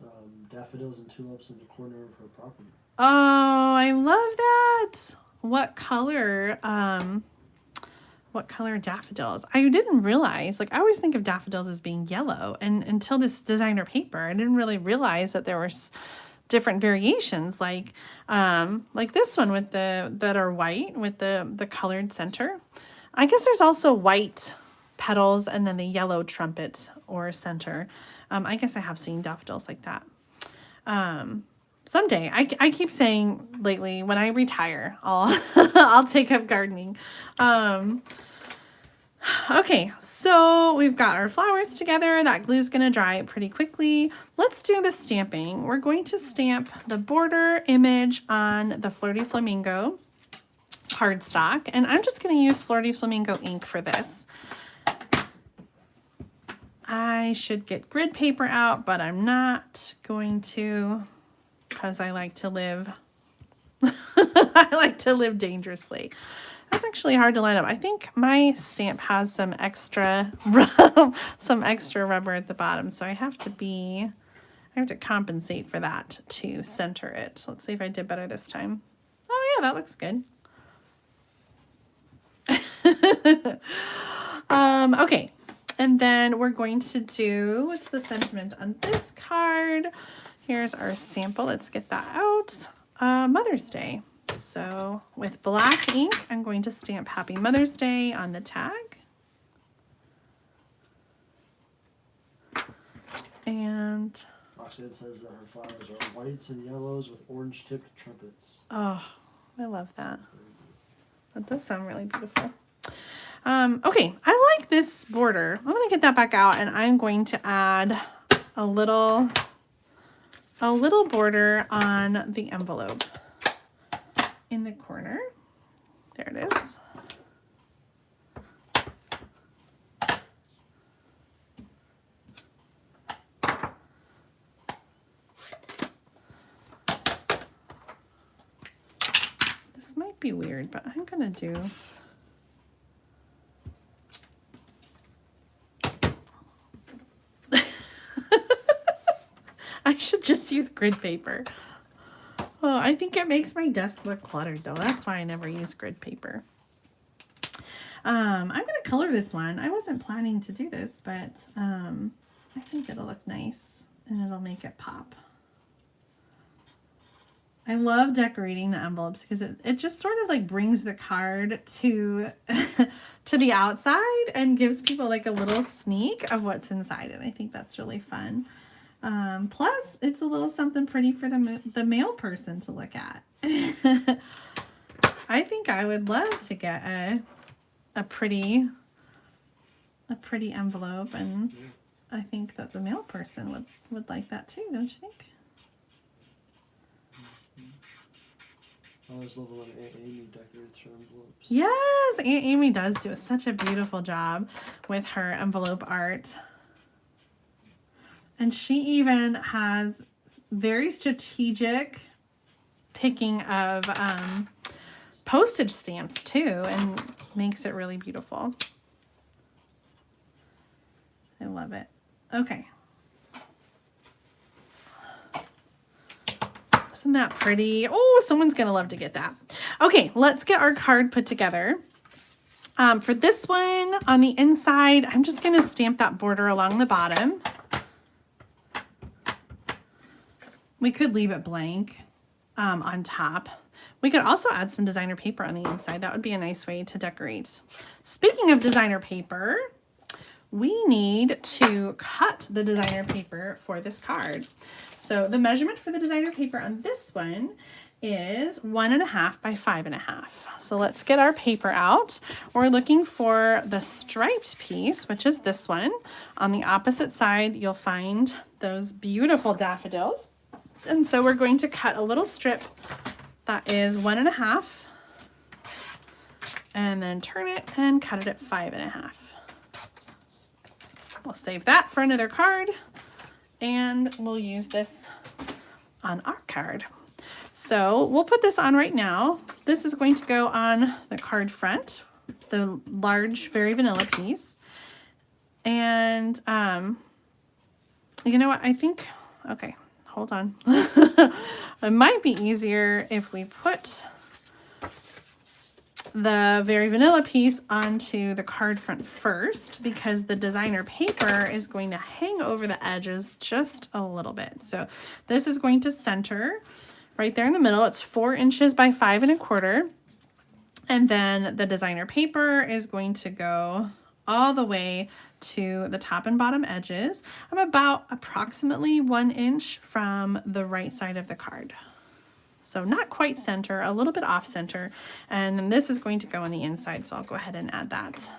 daffodils and tulips in the corner of her property.
Oh, I love that. What color daffodils? I didn't realize, like I always think of daffodils as being yellow, and until this designer paper, I didn't really realize that there were different variations, like this one with that are white with the colored center. I guess there's also white petals and then the yellow trumpet or center. I guess I have seen daffodils like that. Someday, I keep saying lately, when I retire, I'll take up gardening. Okay, so we've got our flowers together. That glue's gonna dry pretty quickly. Let's do the stamping. We're going to stamp the border image on the Flirty Flamingo cardstock, and I'm just gonna use Flirty Flamingo ink for this. I should get grid paper out, but I'm not going to, because I like to live I like to live dangerously. That's actually hard to line up. I think my stamp has some extra rubber at the bottom, so I have to compensate for that to center it. So let's see if I did better this time. Oh yeah, that looks good. Okay, and then we're going to do, what's the sentiment on this card? Here's our sample. Let's get that out. Mother's Day. So with black ink, I'm going to stamp Happy Mother's Day on the tag. And
Roxanne says that her flowers are whites and yellows with orange tipped trumpets.
oh, I love that. That does sound really beautiful. Okay, I like this border. I'm going to get that back out, and I'm going to add a little border on the envelope in the corner. There it is. This might be weird, but I'm gonna do I should just use grid paper. Oh, I think it makes my desk look cluttered though. That's why I never use grid paper. I'm gonna color this one. I wasn't planning to do this, but I think it'll look nice and it'll make it pop. I love decorating the envelopes because it just sort of like brings the card to to the outside and gives people like a little sneak of what's inside it. I think that's really fun. Plus, it's a little something pretty for the male person to look at. I think I would love to get a pretty envelope, and I think that the male person would like that too, don't you think?
I always love when Aunt Amy decorates her envelopes.
Yes, Aunt Amy does do such a beautiful job with her envelope art. And she even has very strategic picking of postage stamps too, and makes it really beautiful. I love it. Okay. Isn't that pretty? Oh, someone's gonna love to get that. Okay, let's get our card put together. For this one, on the inside, I'm just gonna stamp that border along the bottom. We could leave it blank on top. We could also add some designer paper on the inside. That would be a nice way to decorate. Speaking of designer paper, we need to cut the designer paper for this card. So the measurement for the designer paper on this one is 1.5 by 5.5. So let's get our paper out. We're looking for the striped piece, which is this one. On the opposite side, you'll find those beautiful daffodils. And so we're going to cut a little strip that is 1.5, and then turn it and cut it at 5.5. We'll save that for another card, and we'll use this on our card. So we'll put this on right now. This is going to go on the card front, the large Very Vanilla piece. And you know what, I think, okay, hold on. It might be easier if we put the Very Vanilla piece onto the card front first, because the designer paper is going to hang over the edges just a little bit. So this is going to center right there in the middle. It's 4 inches by 5.25. And then the designer paper is going to go all the way to the top and bottom edges. I'm about approximately 1 inch from the right side of the card. So not quite center, a little bit off center. And then this is going to go on the inside, so I'll go ahead and add that.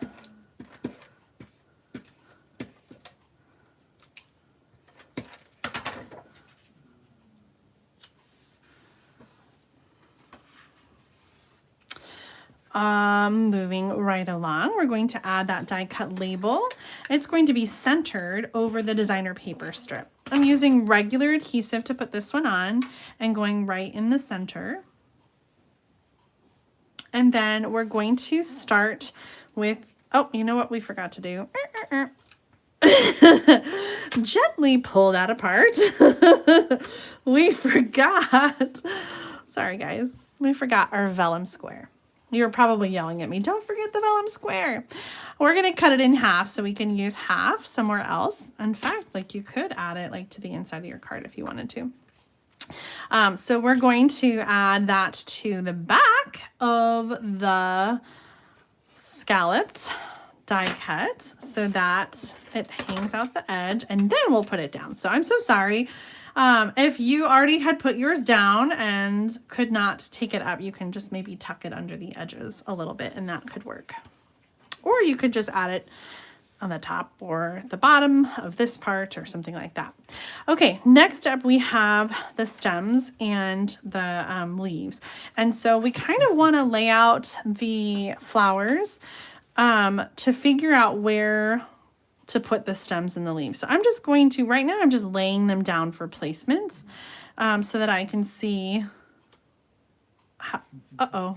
Moving right along, we're going to add that die cut label. It's going to be centered over the designer paper strip. I'm using regular adhesive to put this one on and going right in the center. And then we're going to start with, oh, you know what we forgot to do? Gently pull that apart. We forgot. Sorry, guys. We forgot our vellum square. You're probably yelling at me, don't forget the vellum square. We're going to cut it in half so we can use half somewhere else. In fact, like you could add it like to the inside of your card if you wanted to. So we're going to add that to the back of the scalloped die cut so that it hangs out the edge, and then we'll put it down. So I'm so sorry. If you already had put yours down and could not take it up, you can just maybe tuck it under the edges a little bit, and that could work. Or you could just add it on the top or the bottom of this part or something like that. Okay, next up we have the stems and the leaves. And so we kind of want to lay out the flowers to figure out where to put the stems and the leaves. So I'm just going to, right now I'm just laying them down for placement so that I can see how, oh,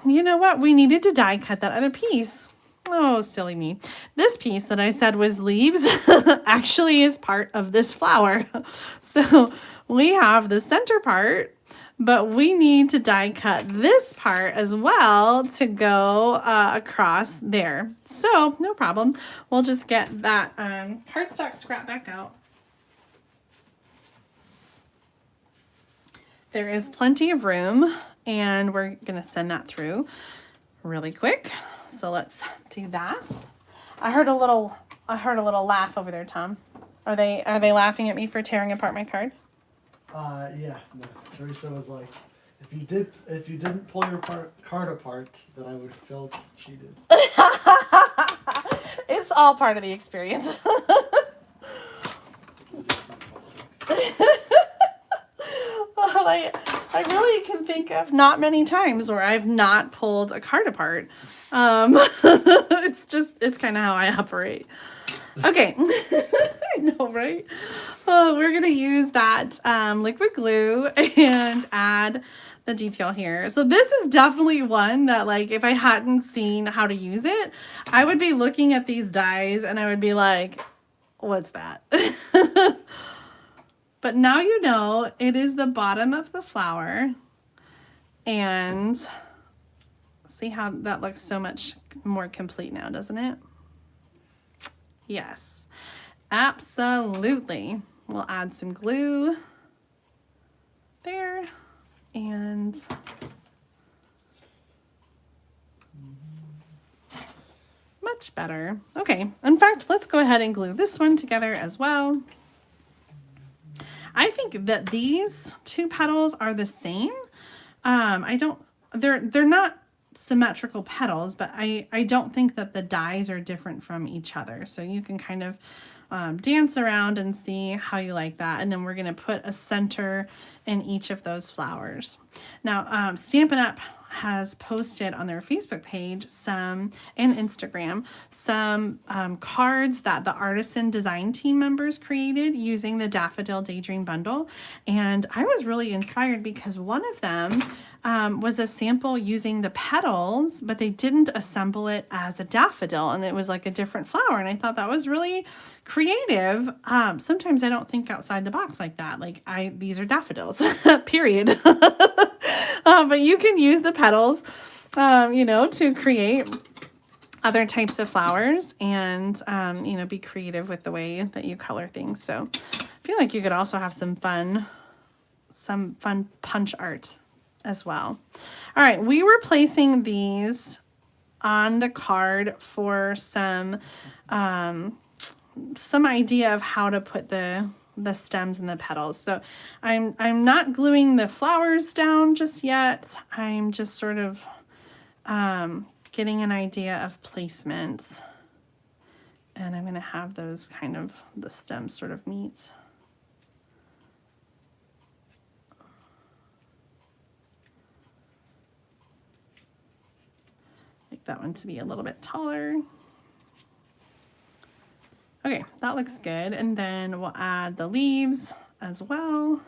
you know what? We needed to die cut that other piece. Oh, silly me. This piece that I said was leaves actually is part of this flower. So we have the center part, but we need to die cut this part as well to go across there. So no problem. We'll just get that cardstock scrap back out. There is plenty of room, and we're gonna send that through really quick. So let's do that. I heard a little laugh over there, Tom. Are they laughing at me for tearing apart my card?
Yeah. No. Teresa was like, if you didn't pull your card apart, then I would have felt cheated.
It's all part of the experience. I really can think of not many times where I've not pulled a card apart. It's kind of how I operate. Okay. I know, right? We're going to use that liquid glue and add the detail here. So this is definitely one that, like, if I hadn't seen how to use it, I would be looking at these dies and I would be like, what's that? But now you know it is the bottom of the flower. And see how that looks so much more complete now, doesn't it? Yes, absolutely. We'll add some glue there and much better. Okay, in fact, let's go ahead and glue this one together as well. I think that these two petals are the same. They're not symmetrical petals, but I don't think that the dies are different from each other. So you can kind of dance around and see how you like that. And then we're going to put a center in each of those flowers. Now, Stampin' Up! Has posted on their Facebook page and Instagram some cards that the artisan design team members created using the Daffodil Daydream bundle. And I was really inspired because one of them was a sample using the petals, but they didn't assemble it as a daffodil, and it was like a different flower. And I thought that was really creative. Sometimes I don't think outside the box like that. Like these are daffodils, period. But you can use the petals, to create other types of flowers and, be creative with the way that you color things. So I feel like you could also have some fun punch art as well. All right, we were placing these on the card for some idea of how to put the stems and the petals. So I'm not gluing the flowers down just yet. I'm just sort of getting an idea of placement. And I'm going to have those kind of, the stems sort of meet. Make that one to be a little bit taller. Okay, that looks good. And then we'll add the leaves as well.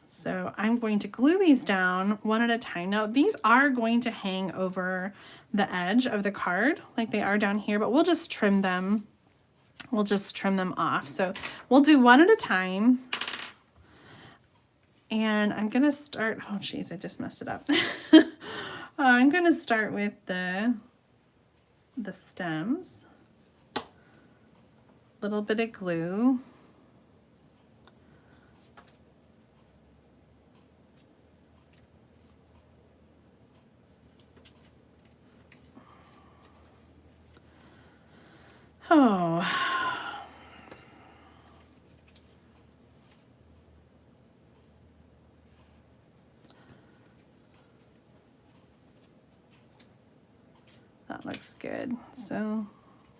So I'm going to glue these down one at a time. Now these are going to hang over the edge of the card like they are down here, but we'll just trim them. We'll just trim them off. So we'll do one at a time. And I'm gonna start, oh geez, I just messed it up. I'm gonna start with the stems. Little bit of glue. Oh. That looks good. So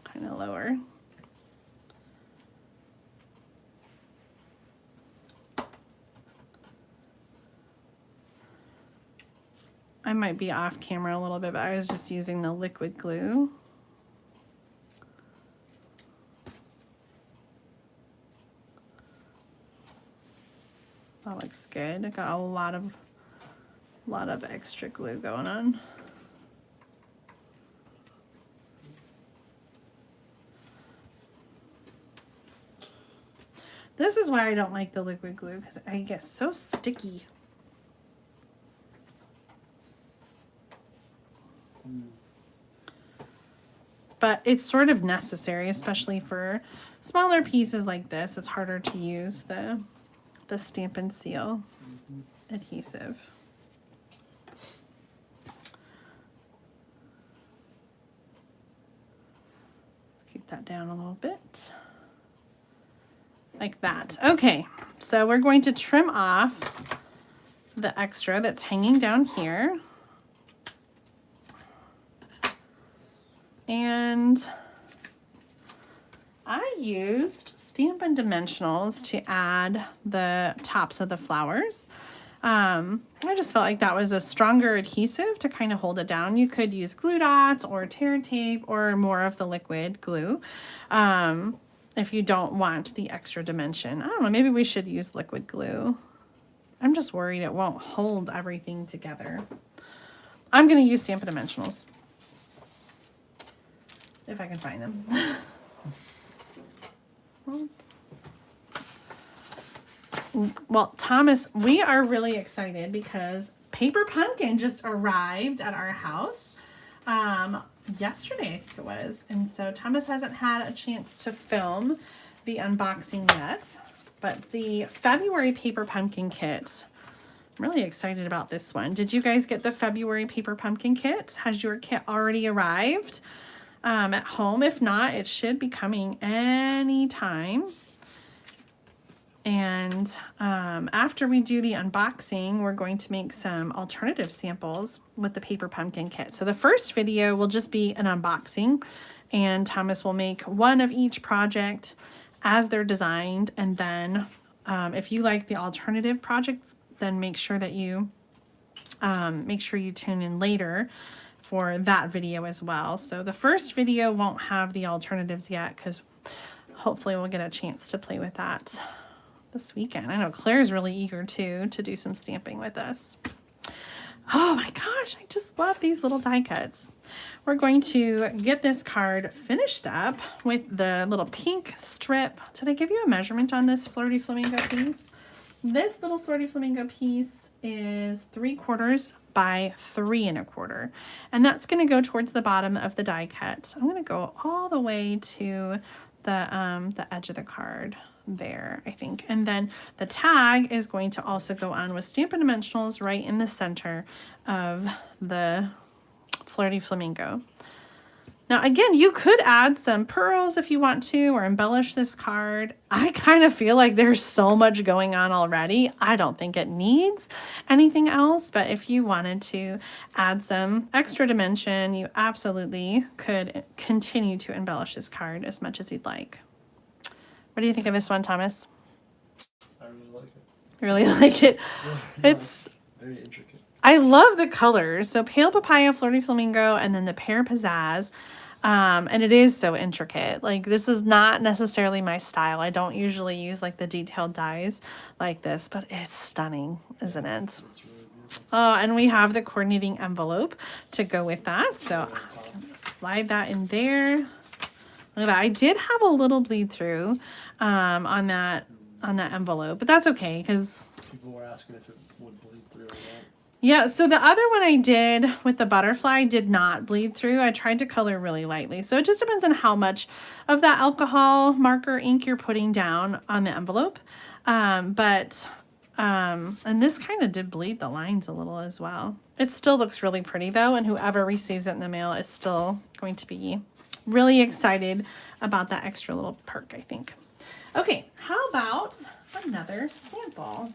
kind of lower. I might be off camera a little bit, but I was just using the liquid glue. That looks good. I got a lot of extra glue going on. This is why I don't like the liquid glue, because I get so sticky. But it's sort of necessary, especially for smaller pieces like this. It's harder to use the Stampin' Seal adhesive. Let's keep that down a little bit. Like that. Okay, so we're going to trim off the extra that's hanging down here. And I used Stampin' Dimensionals to add the tops of the flowers. I just felt like that was a stronger adhesive to kind of hold it down. You could use glue dots or tear tape or more of the liquid glue if you don't want the extra dimension. I don't know, maybe we should use liquid glue. I'm just worried it won't hold everything together. I'm going to use Stampin' Dimensionals if I can find them. Well, Thomas, we are really excited because Paper Pumpkin just arrived at our house yesterday, I think it was. And so Thomas hasn't had a chance to film the unboxing yet, but the February Paper Pumpkin kit, I'm really excited about this one. Did you guys get the February Paper Pumpkin kit? Has your kit already arrived at home? If not, it should be coming anytime. And after we do the unboxing, we're going to make some alternative samples with the Paper Pumpkin kit. So the first video will just be an unboxing, and Thomas will make one of each project as they're designed. And then if you like the alternative project, then make sure that you tune in later for that video as well. So the first video won't have the alternatives yet because hopefully we'll get a chance to play with that this weekend. I know Claire's really eager too to do some stamping with us. Oh my gosh, I just love these little die cuts. We're going to get this card finished up with the little pink strip. Did I give you a measurement on this Flirty Flamingo piece? This little Flirty Flamingo piece is 3/4 by 3 1/4, and that's going to go towards the bottom of the die cut. I'm going to go all the way to the edge of the card there, I think. And then the tag is going to also go on with Stampin' Dimensionals right in the center of the Flirty Flamingo. Now, again, you could add some pearls if you want to, or embellish this card. I kind of feel like there's so much going on already. I don't think it needs anything else, but if you wanted to add some extra dimension, you absolutely could continue to embellish this card as much as you'd like. What do you think of this one, Thomas?
I really like it.
You really like it?
Yeah,
It's
very intricate.
I love the colors. So Pale Papaya, Flirty Flamingo, and then the Pear Pizzazz. And it is so intricate. Like, this is not necessarily my style. I don't usually use like the detailed dies like this, but it's stunning, isn't it?
It's really beautiful.
Oh, and we have the coordinating envelope to go with that. So slide that in there. Look at that. I did have a little bleed through on that envelope, but that's okay because
People were asking if it would bleed through or not.
yeah, so the other one I did with the butterfly did not bleed through. I tried to color really lightly. So it just depends on how much of that alcohol marker ink you're putting down on the envelope. And this kind of did bleed the lines a little as well. It still looks really pretty though, and whoever receives it in the mail is still going to be really excited about that extra little perk, I think. Okay, how about another sample?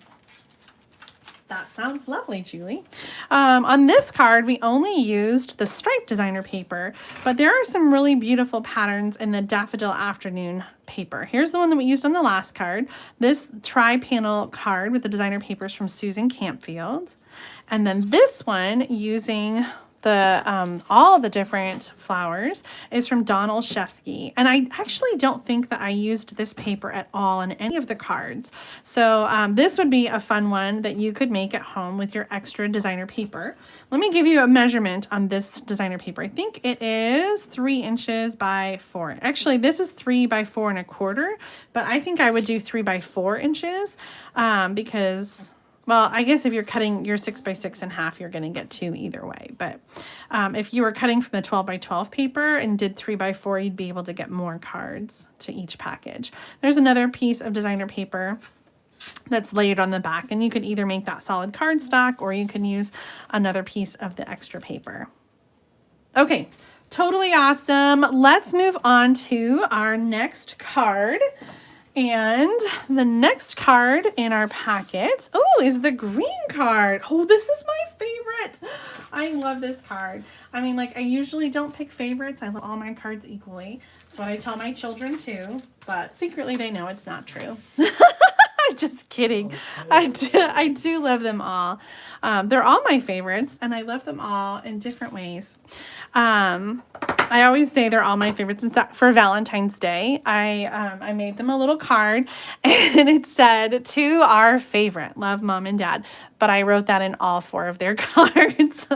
That sounds lovely, Julie. On this card, we only used the striped designer paper, but there are some really beautiful patterns in the Daffodil Afternoon paper. Here's the one that we used on the last card. This tri-panel card with the designer papers from Susan Campfield. And then this one using the all the different flowers is from Dawn Olszewski, and I actually don't think that I used this paper at all in any of the cards. So this would be a fun one that you could make at home with your extra designer paper. Let me give you a measurement on this designer paper. I think it is 3 inches by 4. Actually, this is 3 by 4 1/4, but I think I would do 3 by 4 inches because, well, I guess if you're cutting your 6 by 6 in half, you're going to get 2 either way. But if you were cutting from the 12 by 12 paper and did 3 by 4, you'd be able to get more cards to each package. There's another piece of designer paper that's layered on the back, and you could either make that solid cardstock or you can use another piece of the extra paper. Okay, Totally awesome. Let's move on to our next card. And the next card in our packet, oh, is the green card. Oh, this is my favorite. I love this card. I mean, like, I usually don't pick favorites. I love all my cards equally. That's what I tell my children too, but secretly they know it's not true. Just kidding. Okay. I do love them all. They're all my favorites, and I love them all in different ways. I always say they're all my favorites. In fact, for Valentine's Day, I made them a little card, and it said, "To our favorite, love, Mom and Dad." But I wrote that in all 4 of their cards.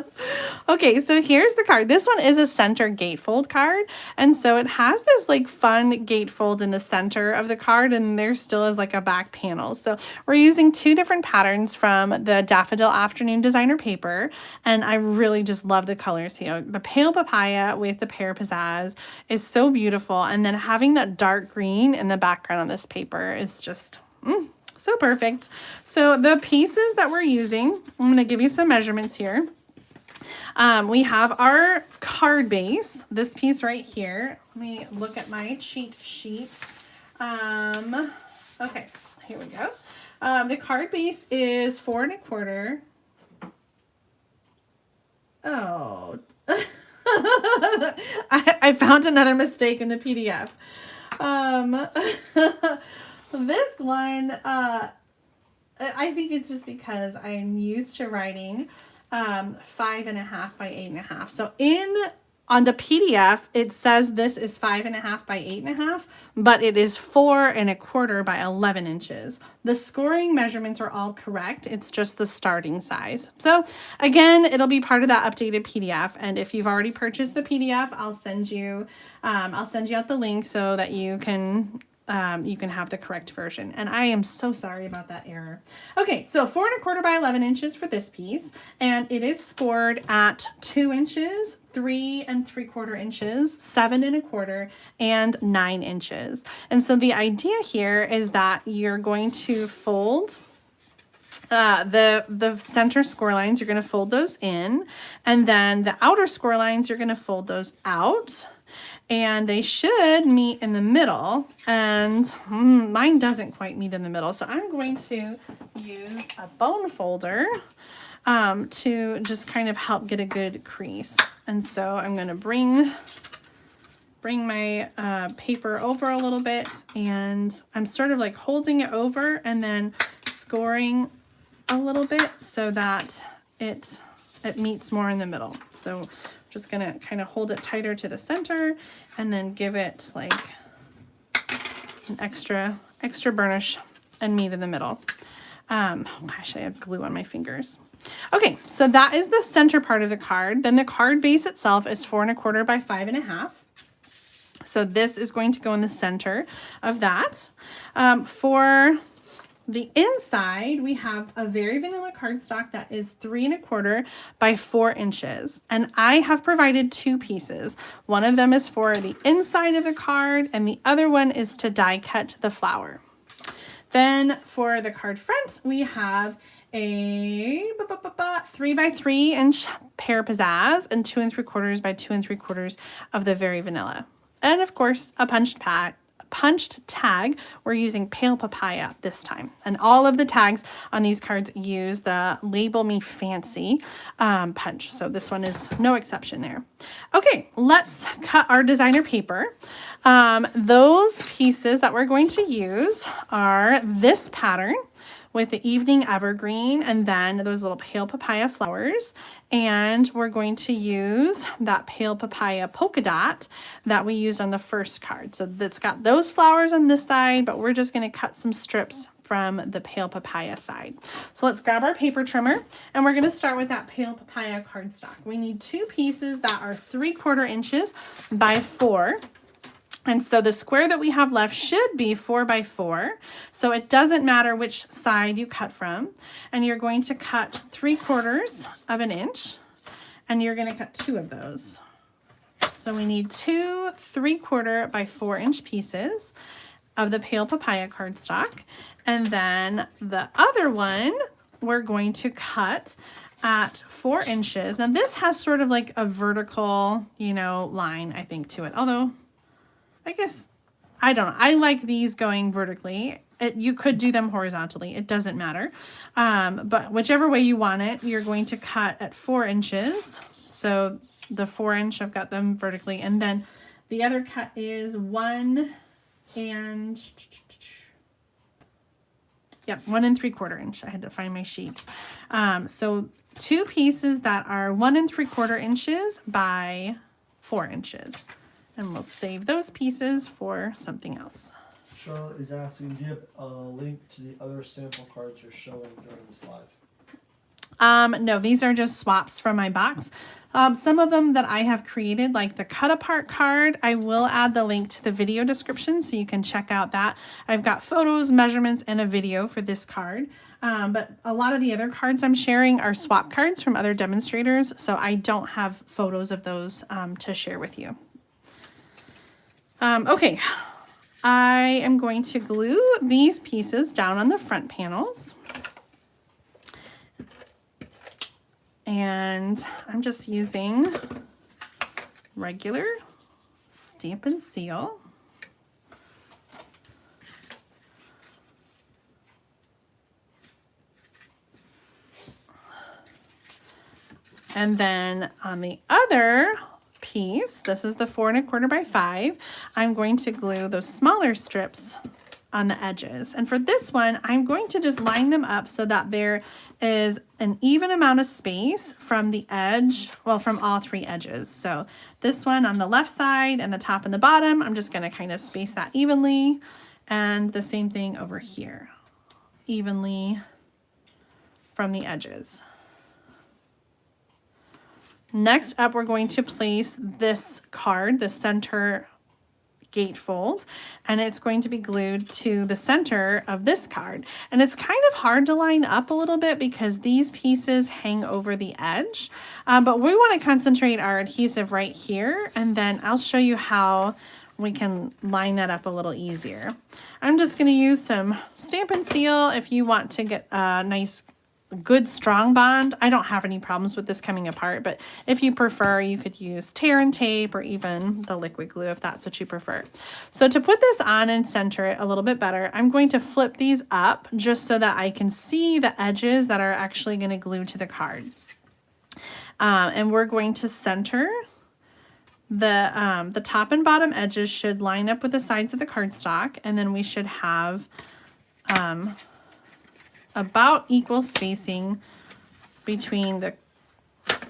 Okay, so here's the card. This one is a center gatefold card, and so it has this like fun gatefold in the center of the card, and there still is like a back panel. So we're using 2 different patterns from the Daffodil Afternoon Designer Paper, and I really just love the colors here. The pale papaya with the pear pizzazz is so beautiful, and then having that dark green in the background on this paper is just so perfect. So the pieces that we're using, I'm going to give you some measurements here. We have our card base, this piece right here. Let me look at my cheat sheet. Okay, here we go. The card base is 4 1/4. Oh, I found another mistake in the PDF. This one, I think it's just because I'm used to writing 5 1/2 by 8 1/2. So on the PDF, it says this is 5 1/2 by 8 1/2, but it is 4 1/4 by 11 inches. The scoring measurements are all correct. It's just the starting size. So again, it'll be part of that updated PDF. And if you've already purchased the PDF, I'll send you out the link so that you can have the correct version. And I am so sorry about that error. Okay, so 4 1/4 by 11 inches for this piece, and it is scored at 2 inches, 3 3/4 inches, 7 1/4, and 9 inches. And so the idea here is that you're going to fold the center score lines, you're going to fold those in, and then the outer score lines, you're going to fold those out. And they should meet in the middle, and mine doesn't quite meet in the middle. So I'm going to use a bone folder to just kind of help get a good crease. And so I'm going to bring my paper over a little bit, and I'm sort of like holding it over and then scoring a little bit so that it meets more in the middle. So just gonna kind of hold it tighter to the center and then give it like an extra burnish and meet in the middle. Oh gosh, I have glue on my fingers. Okay, so that is the center part of the card. Then the card base itself is 4 1/4 by 5 1/2. So this is going to go in the center of that. For the inside, we have a very vanilla cardstock that is 3 1/4 by 4 inches. And I have provided 2 pieces. One of them is for the inside of the card, and the other one is to die cut the flower. Then for the card front, we have a 3 by 3 inch pear pizzazz and 2 3/4 by 2 3/4 of the very vanilla. And of course, a punched tag. We're using pale papaya this time, and all of the tags on these cards use the Label Me Fancy punch, so this one is no exception there. Okay, let's cut our designer paper. Those pieces that we're going to use are this pattern with the evening evergreen and then those little pale papaya flowers. And we're going to use that pale papaya polka dot that we used on the first card. So that's got those flowers on this side, but we're just going to cut some strips from the pale papaya side. So let's grab our paper trimmer, and we're going to start with that pale papaya cardstock. We need 2 pieces that are 3/4 inches by 4. And so the square that we have left should be 4 by 4. So it doesn't matter which side you cut from. And you're going to cut 3/4 of an inch, and you're going to cut 2 of those. So we need 2 3/4 by 4 inch pieces of the pale papaya cardstock. And then the other one, we're going to cut at 4 inches. Now this has sort of like a vertical, you know, line, I think, to it. Although, I guess, I don't know. I like these going vertically. You could do them horizontally. It doesn't matter. But whichever way you want it, you're going to cut at 4 inches. So the 4 inch, I've got them vertically. And then the other cut is 1 3/4 inch. I had to find my sheet. So 2 pieces that are 1 3/4 inches by 4 inches. And we'll save those pieces for something else.
Charlotte is asking, do you have a link to the other sample cards you're showing during this live?
No, these are just swaps from my box. Some of them that I have created, like the cut apart card, I will add the link to the video description so you can check out that. I've got photos, measurements, and a video for this card. But a lot of the other cards I'm sharing are swap cards from other demonstrators, so I don't have photos of those to share with you. Okay, I am going to glue these pieces down on the front panels. And I'm just using regular Stampin' Seal. And then on the other piece, this is the 4 1/4 by 5, I'm going to glue those smaller strips on the edges. And for this one, I'm going to just line them up so that there is an even amount of space from the edge, well, from all 3 edges. So this one on the left side and the top and the bottom, I'm just going to kind of space that evenly. And the same thing over here, evenly from the edges. Next up, we're going to place this card, the center gatefold, and it's going to be glued to the center of this card. And it's kind of hard to line up a little bit because these pieces hang over the edge, but we want to concentrate our adhesive right here, and then I'll show you how we can line that up a little easier. I'm just going to use some Stampin' Seal if you want to get a nice good strong bond. I don't have any problems with this coming apart, but if you prefer, you could use tear and tape or even the liquid glue if that's what you prefer. So to put this on and center it a little bit better, I'm going to flip these up just so that I can see the edges that are actually going to glue to the card. And we're going to center the top and bottom edges should line up with the sides of the cardstock, and then we should have about equal spacing between the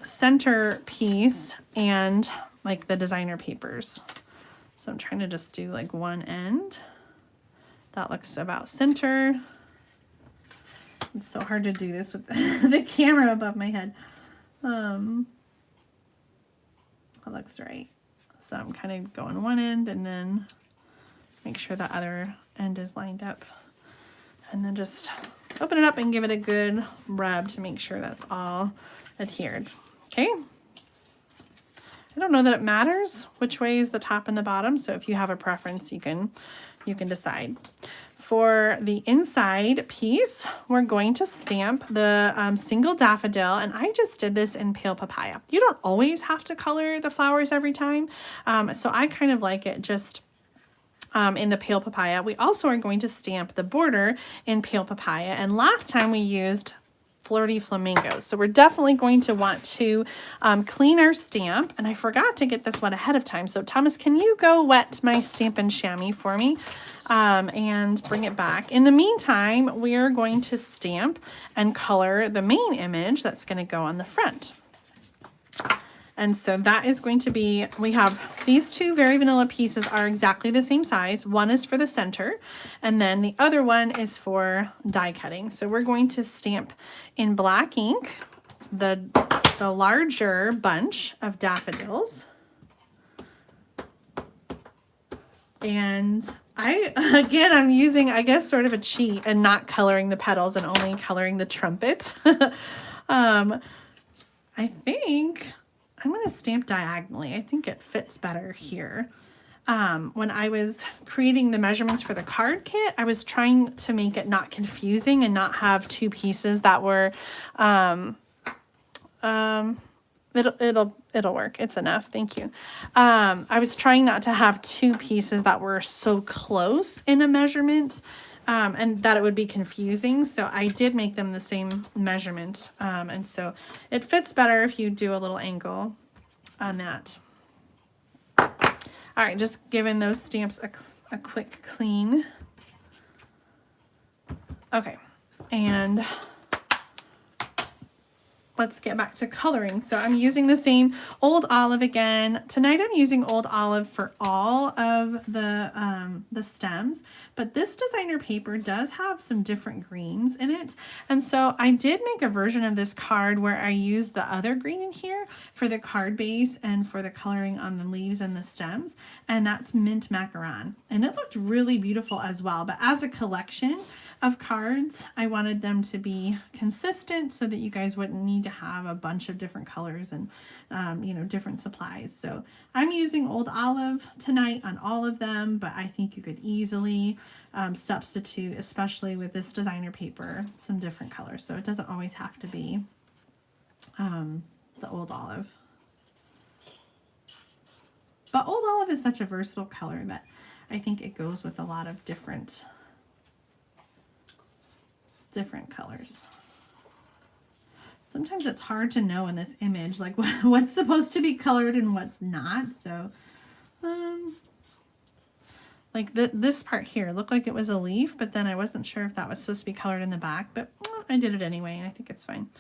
center piece and like the designer papers. So I'm trying to just do like one end. That looks about center. It's so hard to do this with the camera above my head. That looks right. So I'm kind of going one end and then make sure the other end is lined up. And then just open it up and give it a good rub to make sure that's all adhered. Okay. I don't know that it matters which way is the top and the bottom, so if you have a preference, you can decide. For the inside piece, we're going to stamp the single daffodil, and I just did this in pale papaya. You don't always have to color the flowers every time, so I kind of like it just in the pale papaya. We also are going to stamp the border in pale papaya, and last time we used flirty flamingos. So we're definitely going to want to clean our stamp, and I forgot to get this one ahead of time. So Thomas, can you go wet my Stampin' Chamois for me and bring it back? In the meantime, we are going to stamp and color the main image that's going to go on the front. And so that is going to be, we have these two very vanilla pieces are exactly the same size. One is for the center, and then the other one is for die cutting. So we're going to stamp in black ink the larger bunch of daffodils. And I'm using, I guess, sort of a cheat and not coloring the petals and only coloring the trumpet. I think I'm going to stamp diagonally. I think it fits better here. When I was creating the measurements for the card kit, I was trying to make it not confusing and not have two pieces that were It'll work. It's enough. Thank you. I was trying not to have two pieces that were so close in a measurement, and that it would be confusing. So I did make them the same measurement. And so it fits better if you do a little angle on that. All right, just giving those stamps a quick clean. Okay, and let's get back to coloring. So I'm using the same Old Olive again. Tonight I'm using Old Olive for all of the stems, but this designer paper does have some different greens in it. And so I did make a version of this card where I used the other green in here for the card base and for the coloring on the leaves and the stems. And that's Mint Macaron. And it looked really beautiful as well. But as a collection of cards, I wanted them to be consistent so that you guys wouldn't need to have a bunch of different colors and you know, different supplies. So I'm using Old Olive tonight on all of them, but I think you could easily substitute, especially with this designer paper, some different colors. So it doesn't always have to be the Old Olive. But Old Olive is such a versatile color that I think it goes with a lot of different colors. Sometimes it's hard to know in this image, like what's supposed to be colored and what's not. So, like this part here looked like it was a leaf, but then I wasn't sure if that was supposed to be colored in the back, but I did it anyway, and I think it's fine.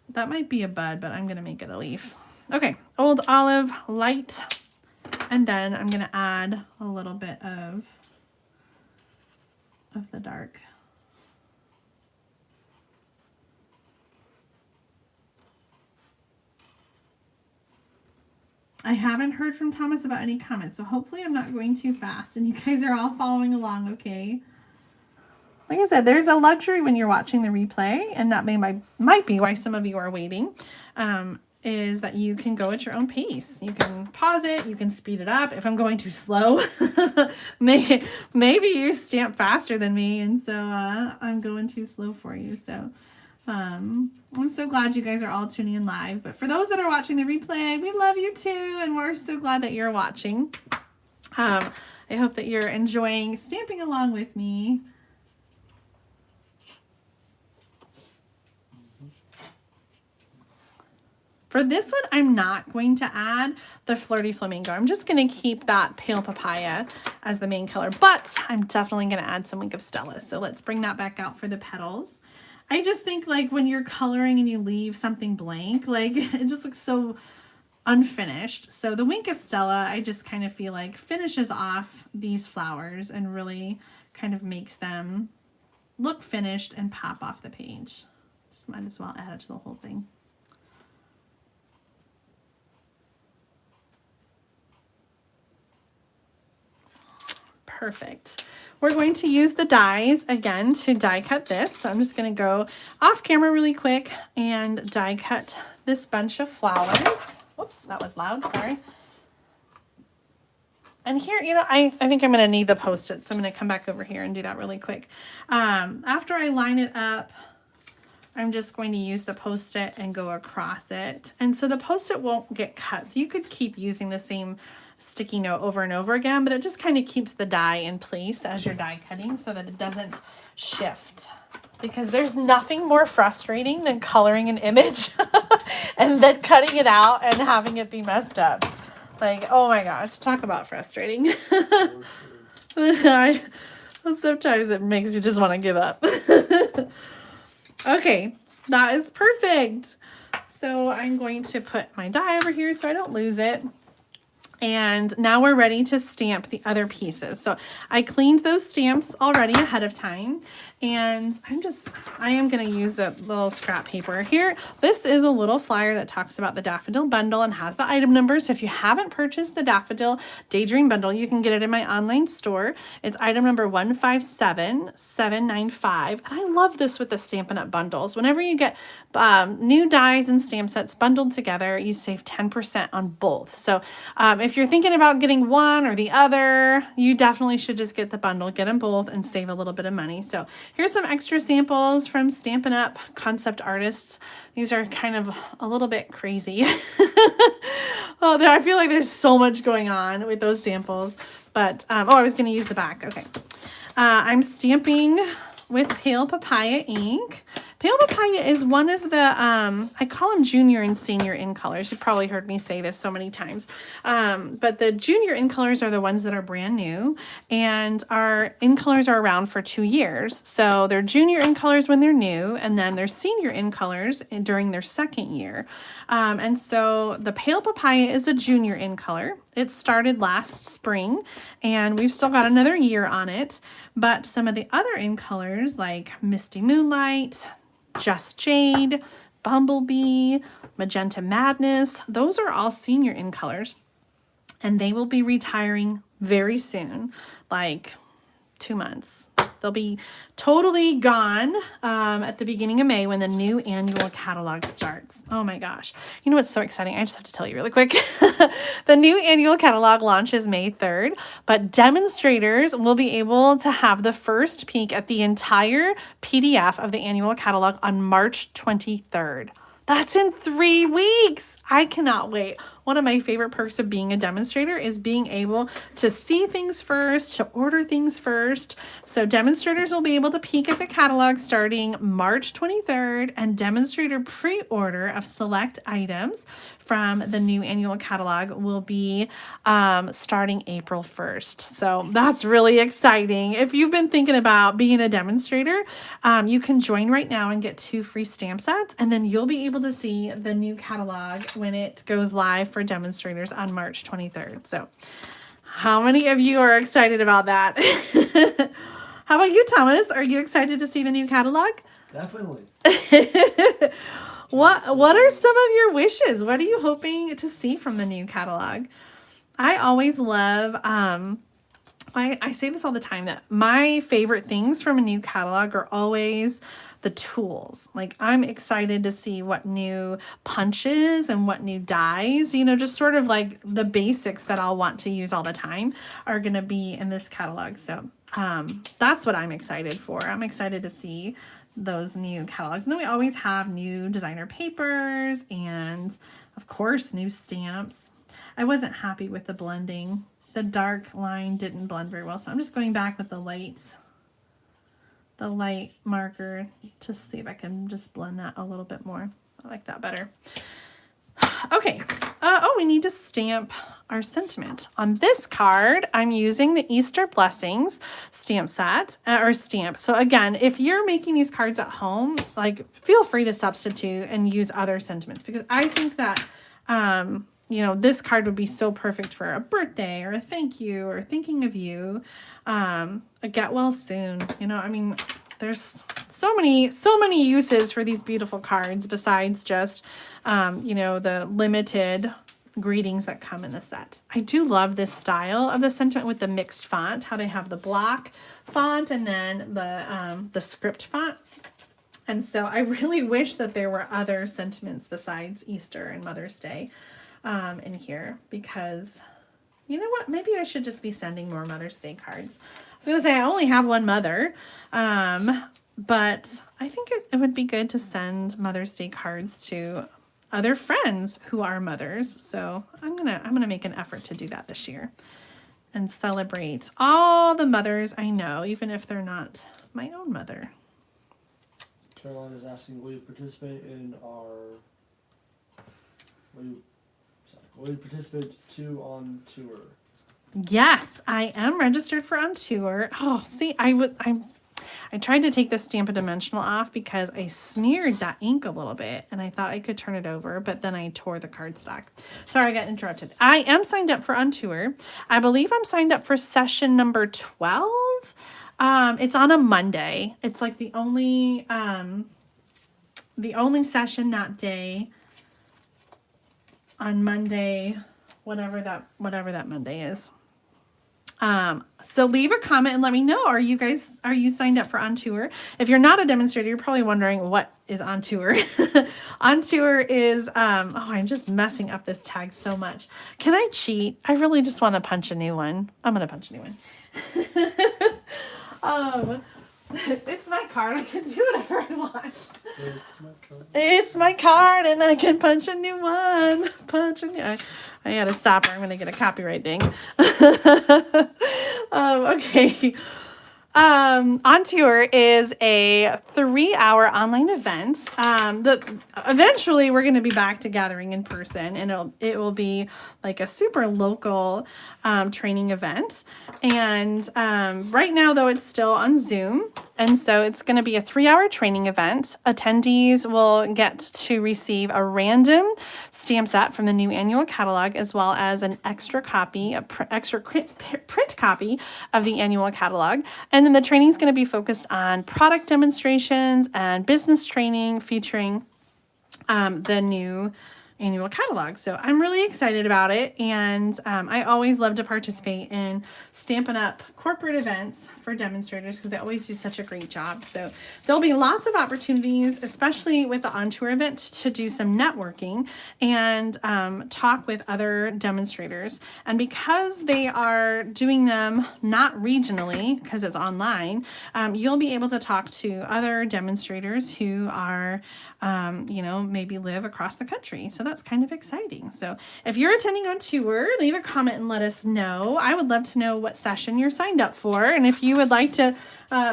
That might be a bud, but I'm going to make it a leaf. Okay, Old Olive, light, and then I'm going to add a little bit of the dark. I haven't heard from Thomas about any comments, so hopefully I'm not going too fast and you guys are all following along okay. Like I said, there's a luxury when you're watching the replay, and that might be why some of you are waiting, is that you can go at your own pace. You can pause it, you can speed it up. If I'm going too slow, maybe you stamp faster than me, and so I'm going too slow for you. So I'm so glad you guys are all tuning in live. But for those that are watching the replay, we love you too, and we're so glad that you're watching. I hope that you're enjoying stamping along with me. For this one, I'm not going to add the Flirty Flamingo. I'm just going to keep that Pale Papaya as the main color, but I'm definitely going to add some Wink of Stella. So let's bring that back out for the petals. I just think, like, when you're coloring and you leave something blank, like, it just looks so unfinished. So the Wink of Stella, I just kind of feel like finishes off these flowers and really kind of makes them look finished and pop off the page. Just might as well add it to the whole thing. Perfect. We're going to use the dies again to die cut this. So I'm just going to go off camera really quick and die cut this bunch of flowers. Whoops, that was loud, sorry. And here, you know, I think I'm going to need the Post-it, so I'm going to come back over here and do that really quick. After I line it up, I'm just going to use the Post-it and go across it. And so the Post-it won't get cut. So you could keep using the same sticky note over and over again, but it just kind of keeps the die in place as you're die cutting so that it doesn't shift. Because there's nothing more frustrating than coloring an image and then cutting it out and having it be messed up. Like, oh my gosh, talk about frustrating. Sometimes it makes you just want to give up. Okay, that is perfect. So I'm going to put my die over here so I don't lose it. And now we're ready to stamp the other pieces. So I cleaned those stamps already ahead of time, and I am going to use a little scrap paper here. This is a little flyer that talks about the Daffodil bundle and has the item numbers. So if you haven't purchased the Daffodil Daydream bundle, you can get it in my online store. It's item number 157795. And I love this with the Stampin' Up bundles. Whenever you get new dies and stamp sets bundled together, you save 10% on both. So if if you're thinking about getting one or the other, you definitely should just get the bundle, get them both, and save a little bit of money. So here's some extra samples from Stampin' Up! Concept Artists. These are kind of a little bit crazy. Oh, I feel like there's so much going on with those samples. But, oh, I was going to use the back. Okay. I'm stamping with Pale Papaya ink. Pale Papaya is one of the, I call them junior and senior in colors. You've probably heard me say this so many times. But the junior in colors are the ones that are brand new, and our in colors are around for 2 years. So they're junior in colors when they're new, and then they're senior in colors during their 2nd year. And so the Pale Papaya is a junior in color. It started last spring, and we've still got another year on it. But some of the other in colors like Misty Moonlight, Just Jade, Bumblebee, Magenta Madness, those are all senior in colors, and they will be retiring very soon, like 2 months. They'll be totally gone at the beginning of May when the new annual catalog starts. Oh my gosh. You know what's so exciting? I just have to tell you really quick. The new annual catalog launches May 3rd, but demonstrators will be able to have the first peek at the entire PDF of the annual catalog on March 23rd. That's in 3 weeks. I cannot wait. One of my favorite perks of being a demonstrator is being able to see things first, to order things first. So demonstrators will be able to peek at the catalog starting March 23rd, and demonstrator pre-order of select items from the new annual catalog will be starting April 1st. So that's really exciting. If you've been thinking about being a demonstrator, you can join right now and get 2 free stamp sets, and then you'll be able to see the new catalog when it goes live for demonstrators on March 23rd. So how many of you are excited about that? How about you, Thomas? Are you excited to see the new catalog?
Definitely.
What are some of your wishes? What are you hoping to see from the new catalog? I always love, I say this all the time, that my favorite things from a new catalog are always the tools. Like, I'm excited to see what new punches and what new dies, you know, just sort of like the basics that I'll want to use all the time are going to be in this catalog. So that's what I'm excited for. I'm excited to see those new catalogs. And then we always have new designer papers and, of course, new stamps. I wasn't happy with the blending. The dark line didn't blend very well, so I'm just going back with the light marker to see if I can just blend that a little bit more. I like that better. Okay. Oh, we need to stamp our sentiment. On this card, I'm using the Easter Blessings stamp set, or stamp. So again, if you're making these cards at home, like, feel free to substitute and use other sentiments, because I think that, you know, this card would be so perfect for a birthday or a thank you or thinking of you. A get well soon. You know, I mean, there's so many uses for these beautiful cards besides just, you know, the limited greetings that come in the set. I do love this style of the sentiment with the mixed font, how they have the block font and then the script font. And so I really wish that there were other sentiments besides Easter and Mother's Day in here, because you know what? Maybe I should just be sending more Mother's Day cards. I was going to say I only have one mother, but I think it would be good to send Mother's Day cards to other friends who are mothers. So I'm gonna make an effort to do that this year and celebrate all the mothers I know, even if they're not my own mother.
Caroline is asking, will you participate in our... Will you participate too on tour?
Yes, I am registered for On Tour. Oh, see, I tried to take the Stampin' Dimensional off because I smeared that ink a little bit and I thought I could turn it over, but then I tore the cardstock. Sorry, I got interrupted. I am signed up for On Tour. I believe I'm signed up for session number 12. It's on a Monday. It's like the only session that day on Monday, whatever that Monday is. So leave a comment and let me know, are you signed up for On Tour? If you're not a demonstrator, you're probably wondering what is On Tour. On Tour is, oh, I'm just messing up this tag so much. Can I cheat? I really just want to punch a new one. I'm going to punch a new one. It's my card. I can do whatever I want.
It's my card.
It's my card and I can punch a new one. Punch a new I gotta stop or I'm gonna get a copyright ding. Okay. On Tour is a 3-hour online event. Eventually we're going to be back to gathering in person, and it will be like a super local training event. And right now, though, it's still on Zoom. And so it's going to be a 3-hour training event. Attendees will get to receive a random stamp set from the new annual catalog, as well as an extra copy, extra print copy of the annual catalog. And then the training is going to be focused on product demonstrations and business training featuring the new annual catalog. So I'm really excited about it. And I always love to participate in Stampin' Up corporate events for demonstrators because they always do such a great job. So there'll be lots of opportunities, especially with the On Tour event, to do some networking and talk with other demonstrators. And because they are doing them not regionally, because it's online, you'll be able to talk to other demonstrators who are, maybe live across the country. So that's kind of exciting. So if you're attending On Tour, leave a comment and let us know. I would love to know what session you're signed up for. And if you would like to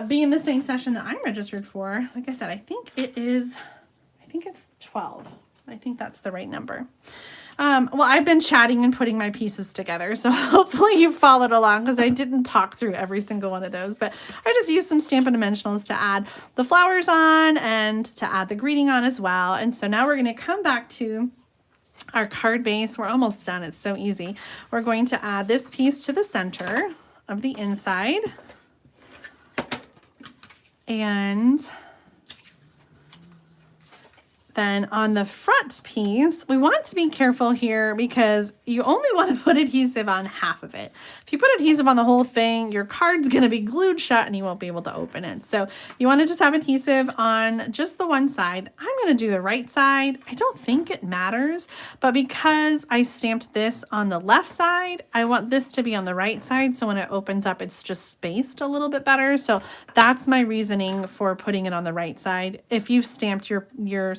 be in the same session that I'm registered for, like I said, I think it's 12. I think that's the right number. Well, I've been chatting and putting my pieces together, so hopefully you followed along because I didn't talk through every single one of those, but I just used some Stampin' Dimensionals to add the flowers on and to add the greeting on as well. And so now we're going to come back to our card base. We're almost done. It's so easy. We're going to add this piece to the center of the inside. And then on the front piece, we want to be careful here because you only want to put adhesive on half of it. If you put adhesive on the whole thing, your card's going to be glued shut and you won't be able to open it. So you want to just have adhesive on just the one side. I'm going to do the right side. I don't think it matters, but because I stamped this on the left side, I want this to be on the right side. So when it opens up, it's just spaced a little bit better. So that's my reasoning for putting it on the right side. If you've stamped your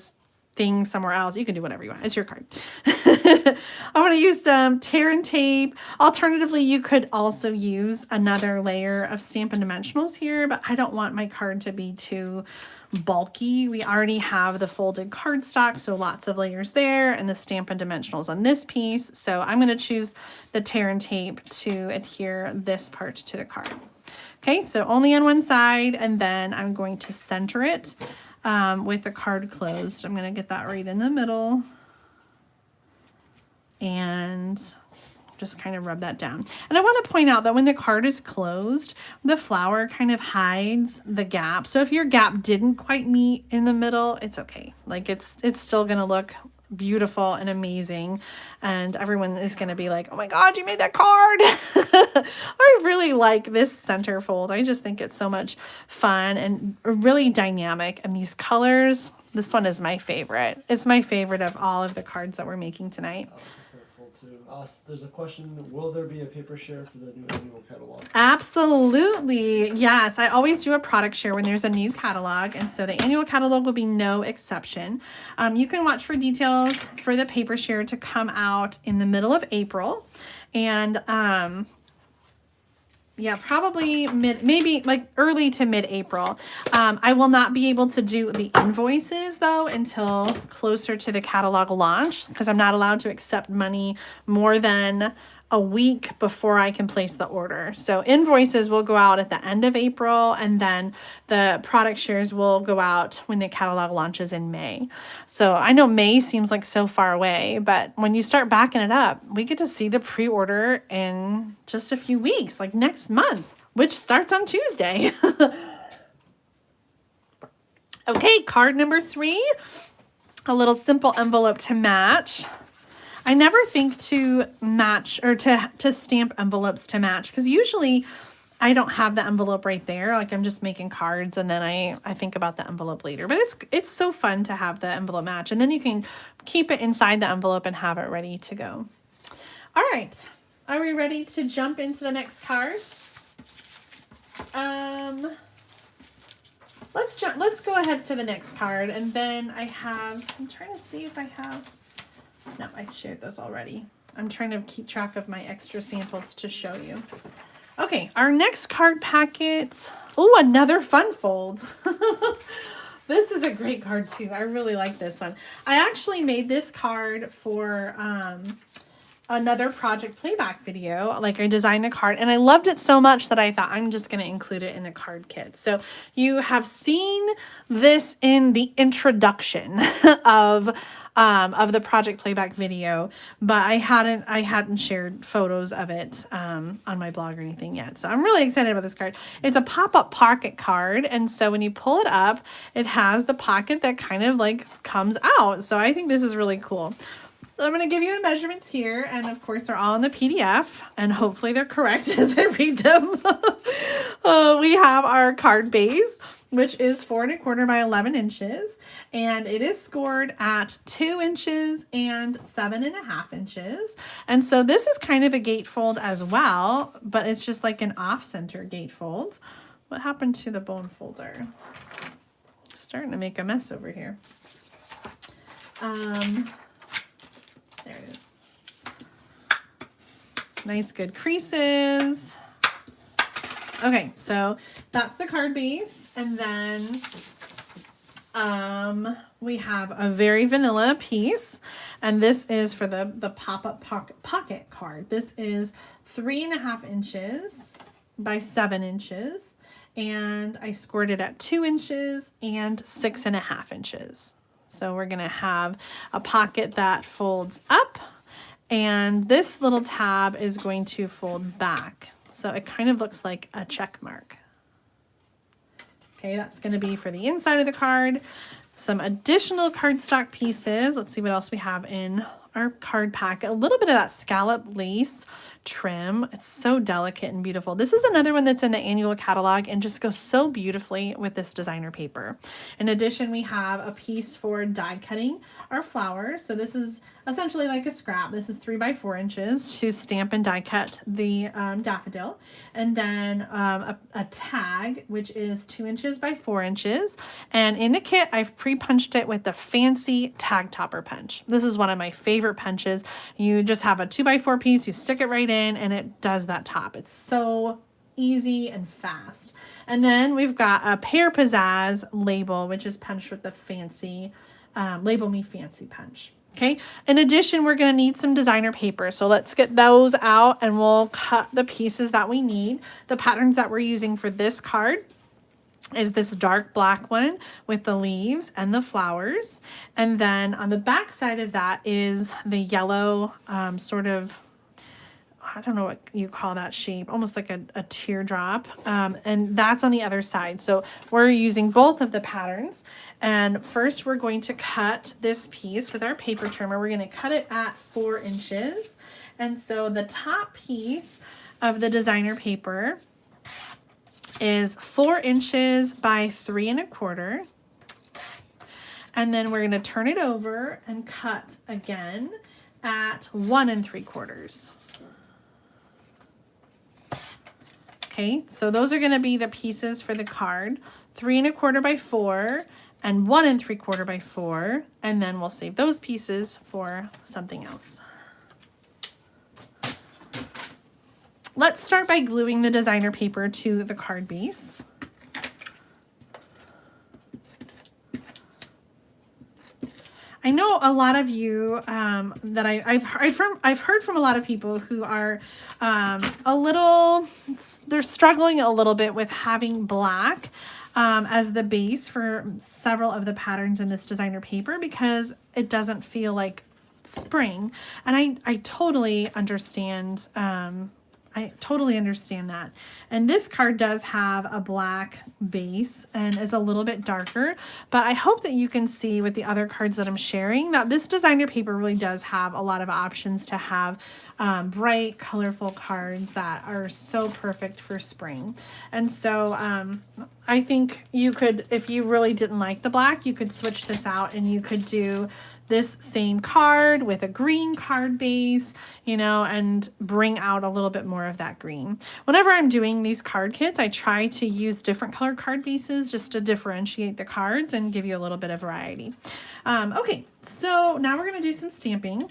thing somewhere else, you can do whatever you want. It's your card. I'm going to use some tear and tape. Alternatively, you could also use another layer of Stampin' Dimensionals here, but I don't want my card to be too bulky. We already have the folded cardstock, so lots of layers there, and the Stampin' Dimensionals on this piece. So I'm going to choose the tear and tape to adhere this part to the card. Okay, so only on one side, and then I'm going to center it with the card closed. I'm going to get that right in the middle and just kind of rub that down. And I want to point out that when the card is closed, the flower kind of hides the gap. So if your gap didn't quite meet in the middle, it's okay. Like it's still going to look beautiful and amazing, and everyone is going to be like, oh my god, you made that card. I really like this center fold. I just think it's so much fun and really dynamic, and these colors, this one is my favorite. It's my favorite of all of the cards that we're making tonight.
There's a question, will there be a paper share for the new annual catalog?
Absolutely. Yes, I always do a product share when there's a new catalog, and so the annual catalog will be no exception. You can watch for details for the paper share to come out in the middle of April, and yeah, probably maybe like early to mid-April. I will not be able to do the invoices though until closer to the catalog launch because I'm not allowed to accept money more than a week before I can place the order. So invoices will go out at the end of April, and then the product shares will go out when the catalog launches in May. So I know May seems like so far away, but when you start backing it up, we get to see the pre-order in just a few weeks, like next month, which starts on Tuesday. Okay, card number 3, a little simple envelope to match. I never think to match or to stamp envelopes to match, because usually I don't have the envelope right there. Like I'm just making cards and then I think about the envelope later. But it's so fun to have the envelope match, and then you can keep it inside the envelope and have it ready to go. All right. Are we ready to jump into the next card? Let's go ahead to the next card, and then I'm trying to see if I have, no, I shared those already. I'm trying to keep track of my extra samples to show you. Okay, our next card packet. Oh, another fun fold. This is a great card too. I really like this one. I actually made this card for another project playback video. Like I designed the card and I loved it so much that I thought I'm just going to include it in the card kit. So you have seen this in the introduction of the project playback video, but I hadn't shared photos of it on my blog or anything yet. So I'm really excited about this card. It's a pop-up pocket card, and so when you pull it up, it has the pocket that kind of like comes out. So I think this is really cool. I'm going to give you the measurements here, and of course they're all in the PDF, and hopefully they're correct as I read them. We have our card base, which is 4 1/4 by 11 inches, and it is scored at 2 inches and 7 1/2 inches. And so this is kind of a gatefold as well, but it's just like an off-center gatefold. What happened to the bone folder? Starting to make a mess over here. There it is. Nice, good creases. Okay, so that's the card base. And then we have a very vanilla piece. And this is for the pop-up pocket card. This is 3 1/2 inches by 7 inches. And I scored it at 2 inches and 6 1/2 inches. So we're going to have a pocket that folds up, and this little tab is going to fold back. So it kind of looks like a check mark. Okay, that's going to be for the inside of the card. Some additional cardstock pieces. Let's see what else we have in our card pack. A little bit of that scallop lace trim. It's so delicate and beautiful. This is another one that's in the annual catalog and just goes so beautifully with this designer paper. In addition, we have a piece for die cutting our flowers. So this is essentially like a scrap. This is 3 by 4 inches to stamp and die cut the daffodil. And then a tag, which is 2 inches by 4 inches. And in the kit, I've pre-punched it with the fancy tag topper punch. This is one of my favorite punches. You just have a 2 by 4 piece, you stick it right in, and it does that top. It's so easy and fast. And then we've got a Pear Pizzazz label, which is punched with the fancy Label Me Fancy punch. Okay. In addition, we're going to need some designer paper. So let's get those out and we'll cut the pieces that we need. The patterns that we're using for this card is this dark black one with the leaves and the flowers. And then on the back side of that is the yellow sort of, I don't know what you call that shape, almost like a teardrop. And that's on the other side. So we're using both of the patterns. And first we're going to cut this piece with our paper trimmer. We're going to cut it at 4 inches. And so the top piece of the designer paper is 4 inches by 3 1/4. And then we're going to turn it over and cut again at 1 3/4. Okay, so those are going to be the pieces for the card, 3 1/4 by 4 and 1 3/4 by 4, and then we'll save those pieces for something else. Let's start by gluing the designer paper to the card base. I know a lot of you that I've heard from a lot of people who are they're struggling a little bit with having black as the base for several of the patterns in this designer paper because it doesn't feel like spring. And I totally understand I totally understand that. And this card does have a black base and is a little bit darker, but I hope that you can see with the other cards that I'm sharing that this designer paper really does have a lot of options to have bright, colorful cards that are so perfect for spring. And so I think you could, if you really didn't like the black, you could switch this out and you could do this same card with a green card base, you know, and bring out a little bit more of that green. Whenever I'm doing these card kits, I try to use different colored card bases just to differentiate the cards and give you a little bit of variety. Okay, so now we're going to do some stamping,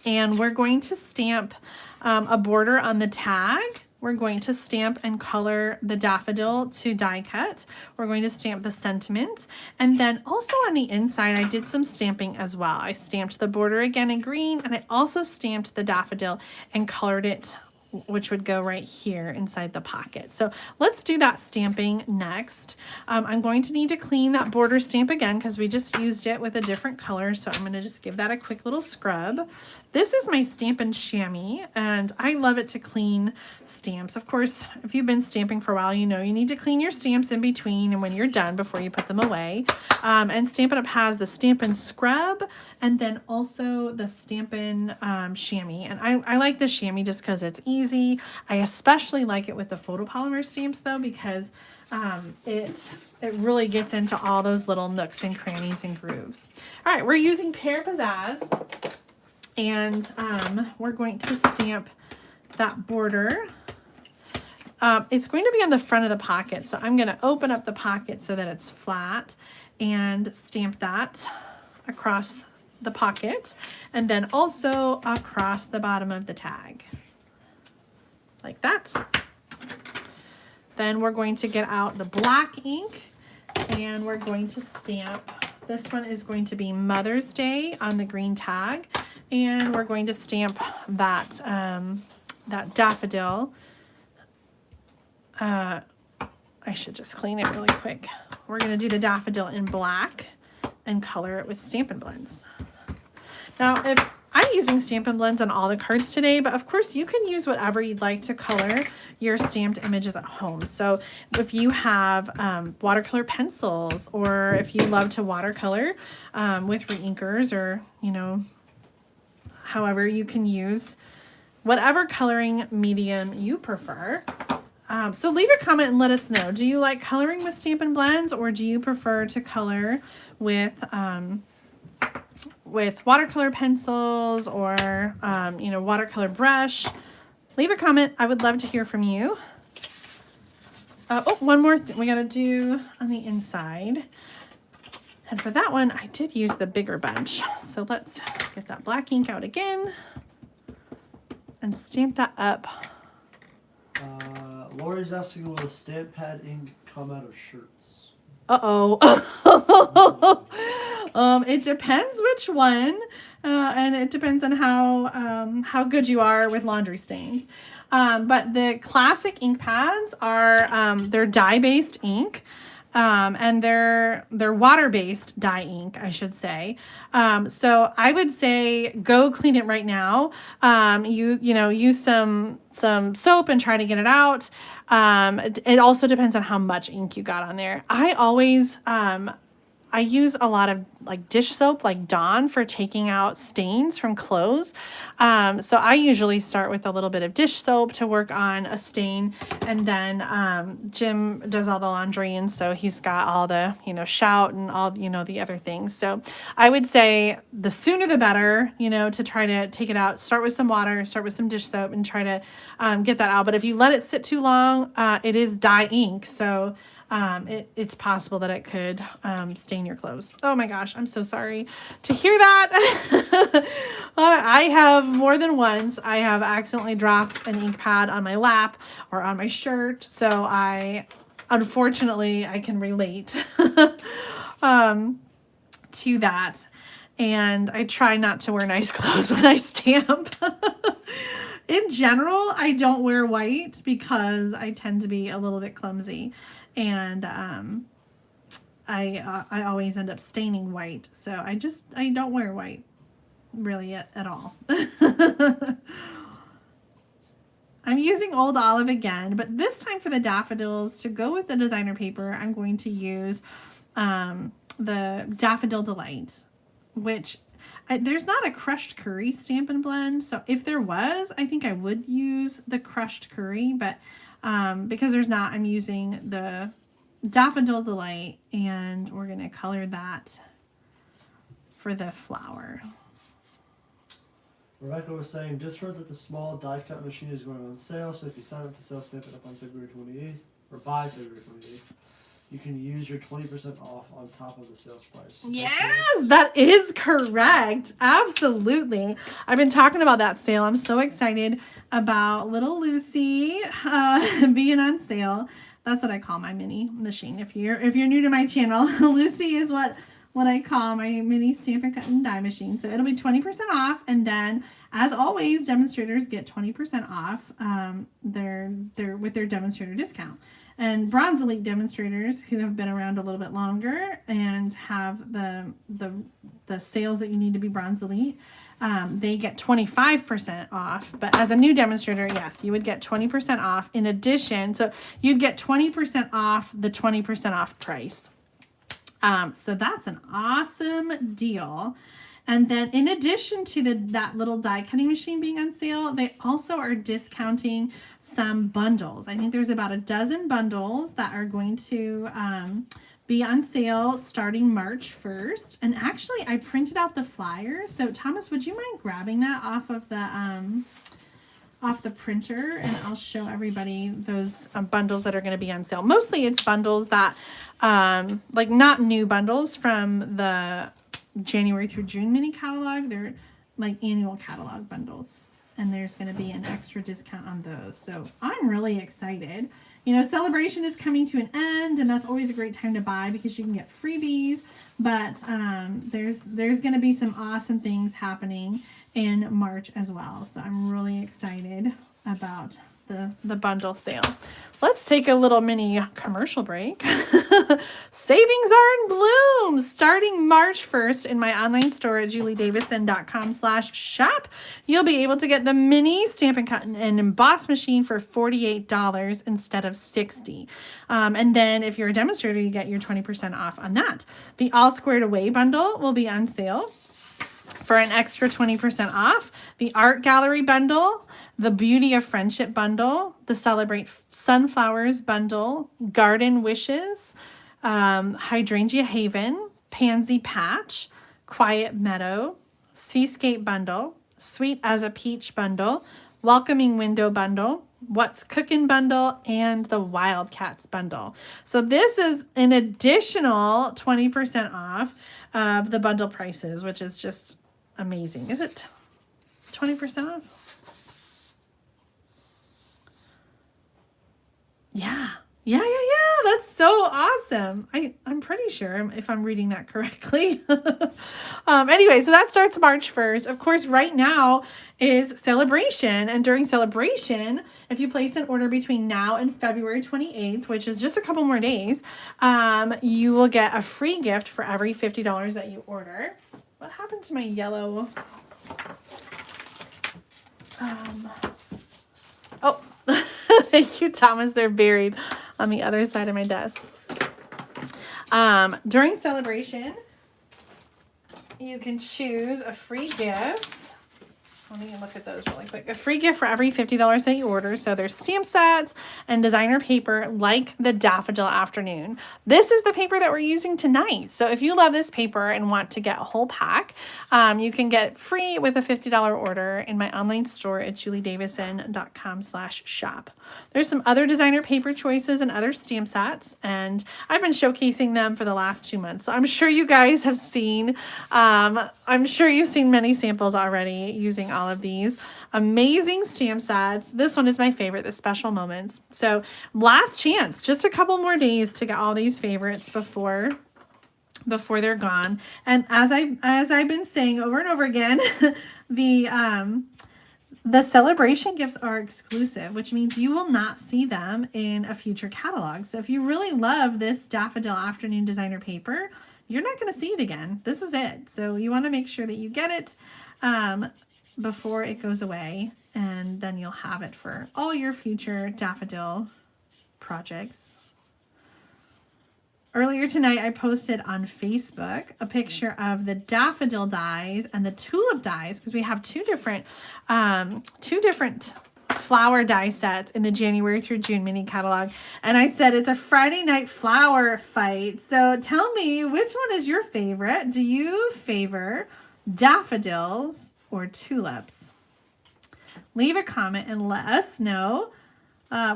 and we're going to stamp a border on the tag. We're going to stamp and color the daffodil to die cut. We're going to stamp the sentiment. And then also on the inside, I did some stamping as well. I stamped the border again in green, and I also stamped the daffodil and colored it, which would go right here inside the pocket. So let's do that stamping next. I'm going to need to clean that border stamp again because we just used it with a different color. So I'm going to just give that a quick little scrub. This is my Stampin' Chamois, and I love it to clean stamps. Of course, if you've been stamping for a while, you know you need to clean your stamps in between and when you're done before you put them away. And Stampin' Up! Has the Stampin' Scrub and then also the Stampin' Chamois. And I like the chamois just because it's easy. I especially like it with the photopolymer stamps though, because it really gets into all those little nooks and crannies and grooves. All right, we're using Pear Pizzazz. And we're going to stamp that border. It's going to be on the front of the pocket, so I'm going to open up the pocket so that it's flat and stamp that across the pocket, and then also across the bottom of the tag, like that. Then we're going to get out the black ink, and we're going to stamp. This one is going to be Mother's Day on the green tag. And we're going to stamp that, that daffodil. I should just clean it really quick. We're going to do the daffodil in black and color it with Stampin' Blends. Now, if I'm using Stampin' Blends on all the cards today, but of course you can use whatever you'd like to color your stamped images at home. So if you have watercolor pencils, or if you love to watercolor with reinkers, or, you know, however, you can use whatever coloring medium you prefer. So leave a comment and let us know. Do you like coloring with Stampin' Blends, or do you prefer to color with watercolor pencils, or you know, watercolor brush? Leave a comment. I would love to hear from you. Oh, one more thing we got to do on the inside. And for that one, I did use the bigger bunch. So let's get that black ink out again and stamp that up.
Lori's asking, will the stamp pad ink come out of shirts?
Uh-oh. It depends which one, and it depends on how good you are with laundry stains. But the classic ink pads are, they're dye-based ink. And they're water-based dye ink, I should say. So I would say go clean it right now. You know, use some soap and try to get it out. It also depends on how much ink you got on there. I always I use a lot of like dish soap, like Dawn, for taking out stains from clothes. So I usually start with a little bit of dish soap to work on a stain, and then Jim does all the laundry, and so he's got all the, you know, Shout and all, you know, the other things. So I would say the sooner the better, you know, to try to take it out. Start with some water, start with some dish soap, and try to get that out. But if you let it sit too long, it is dye ink, so it's possible that it could stain your clothes. Oh my gosh, I'm so sorry to hear that. I have more than once, I have accidentally dropped an ink pad on my lap or on my shirt. So unfortunately, I can relate to that. And I try not to wear nice clothes when I stamp. In general, I don't wear white because I tend to be a little bit clumsy. And I always end up staining white. So I don't wear white really at all. I'm using Old Olive again, but this time for the daffodils, to go with the designer paper, I'm going to use the Daffodil Delight, which there's not a crushed curry Stampin' Blend. So if there was, I think I would use the crushed curry, but because there's not, I'm using the Daffodil Delight, and we're going to color that for the flower.
Rebecca was saying, just heard that the small die cut machine is going on sale, so if you sign up to sell Stampin' Up on February 28th, or by February 28th, you can use your 20% off on top of the sales price.
Yes, that is correct. Absolutely. I've been talking about that sale. I'm so excited about little Lucy being on sale. That's what I call my mini machine. If you're new to my channel, Lucy is what I call my mini Stampin' Cut and Die machine. So it'll be 20% off, and then as always, demonstrators get 20% off their with their demonstrator discount. And Bronze Elite demonstrators who have been around a little bit longer and have the sales that you need to be Bronze Elite, they get 25% off. But as a new demonstrator, yes, you would get 20% off in addition. So you'd get 20% off the 20% off price. So that's an awesome deal. And then in addition to that little die cutting machine being on sale, they also are discounting some bundles. I think there's about a dozen bundles that are going to be on sale starting March 1st. And actually, I printed out the flyer. So Thomas, would you mind grabbing that off of the printer, and I'll show everybody those bundles that are going to be on sale. Mostly it's bundles that like not new bundles from the January through June mini catalog. They're like annual catalog bundles, and there's going to be an extra discount on those. So I'm really excited. You know, celebration is coming to an end, and that's always a great time to buy because you can get freebies. But there's going to be some awesome things happening in March as well. So I'm really excited about the bundle sale. Let's take a little mini commercial break. Savings are in bloom starting March 1st in my online store at juliedavison.com/shop. You'll be able to get the mini Stampin' Cut and Emboss machine for $48 instead of $60. And then if you're a demonstrator, you get your 20% off on that. The All Squared Away bundle will be on sale for an extra 20% off. The Art Gallery bundle, the Beauty of Friendship bundle, the Celebrate Sunflowers bundle, Garden Wishes, Hydrangea Haven, Pansy Patch, Quiet Meadow, Seascape bundle, Sweet as a Peach bundle, Welcoming Window bundle, What's Cookin' bundle, and the Wildcats bundle. So this is an additional 20% off of the bundle prices, which is just amazing. Is it 20% off? Yeah. That's so awesome. I'm pretty sure if I'm reading that correctly. Anyway, so that starts March 1st. Of course, right now is celebration. And during celebration, if you place an order between now and February 28th, which is just a couple more days, you will get a free gift for every $50 that you order. What happened to my yellow? Oh, thank you, Thomas. They're buried on the other side of my desk. During celebration, you can choose a free gift. Let me look at those really quick. A free gift for every $50 that you order. So there's stamp sets and designer paper like the Daffodil Afternoon. This is the paper that we're using tonight. So if you love this paper and want to get a whole pack, you can get it free with a $50 order in my online store at juliedavison.com/shop. There's some other designer paper choices and other stamp sets, and I've been showcasing them for the last 2 months. So I'm sure you guys have seen, I'm sure you've seen many samples already using all of these amazing stamp sets. This one is my favorite, the Special Moments. So last chance, just a couple more days to get all these favorites before they're gone. And as I've been saying over and over again, the celebration gifts are exclusive, which means you will not see them in a future catalog. So if you really love this Daffodil Afternoon Designer Paper, you're not going to see it again. This is it. So you want to make sure that you get it. before it goes away, and then you'll have it for all your future daffodil projects. Earlier tonight, I posted on Facebook a picture of the daffodil dies and the tulip dies, because we have two different flower die sets in the January through June mini catalog. And I said it's a Friday night flower fight. So tell me, which one is your favorite? Do you favor daffodils or tulips? Leave a comment and let us know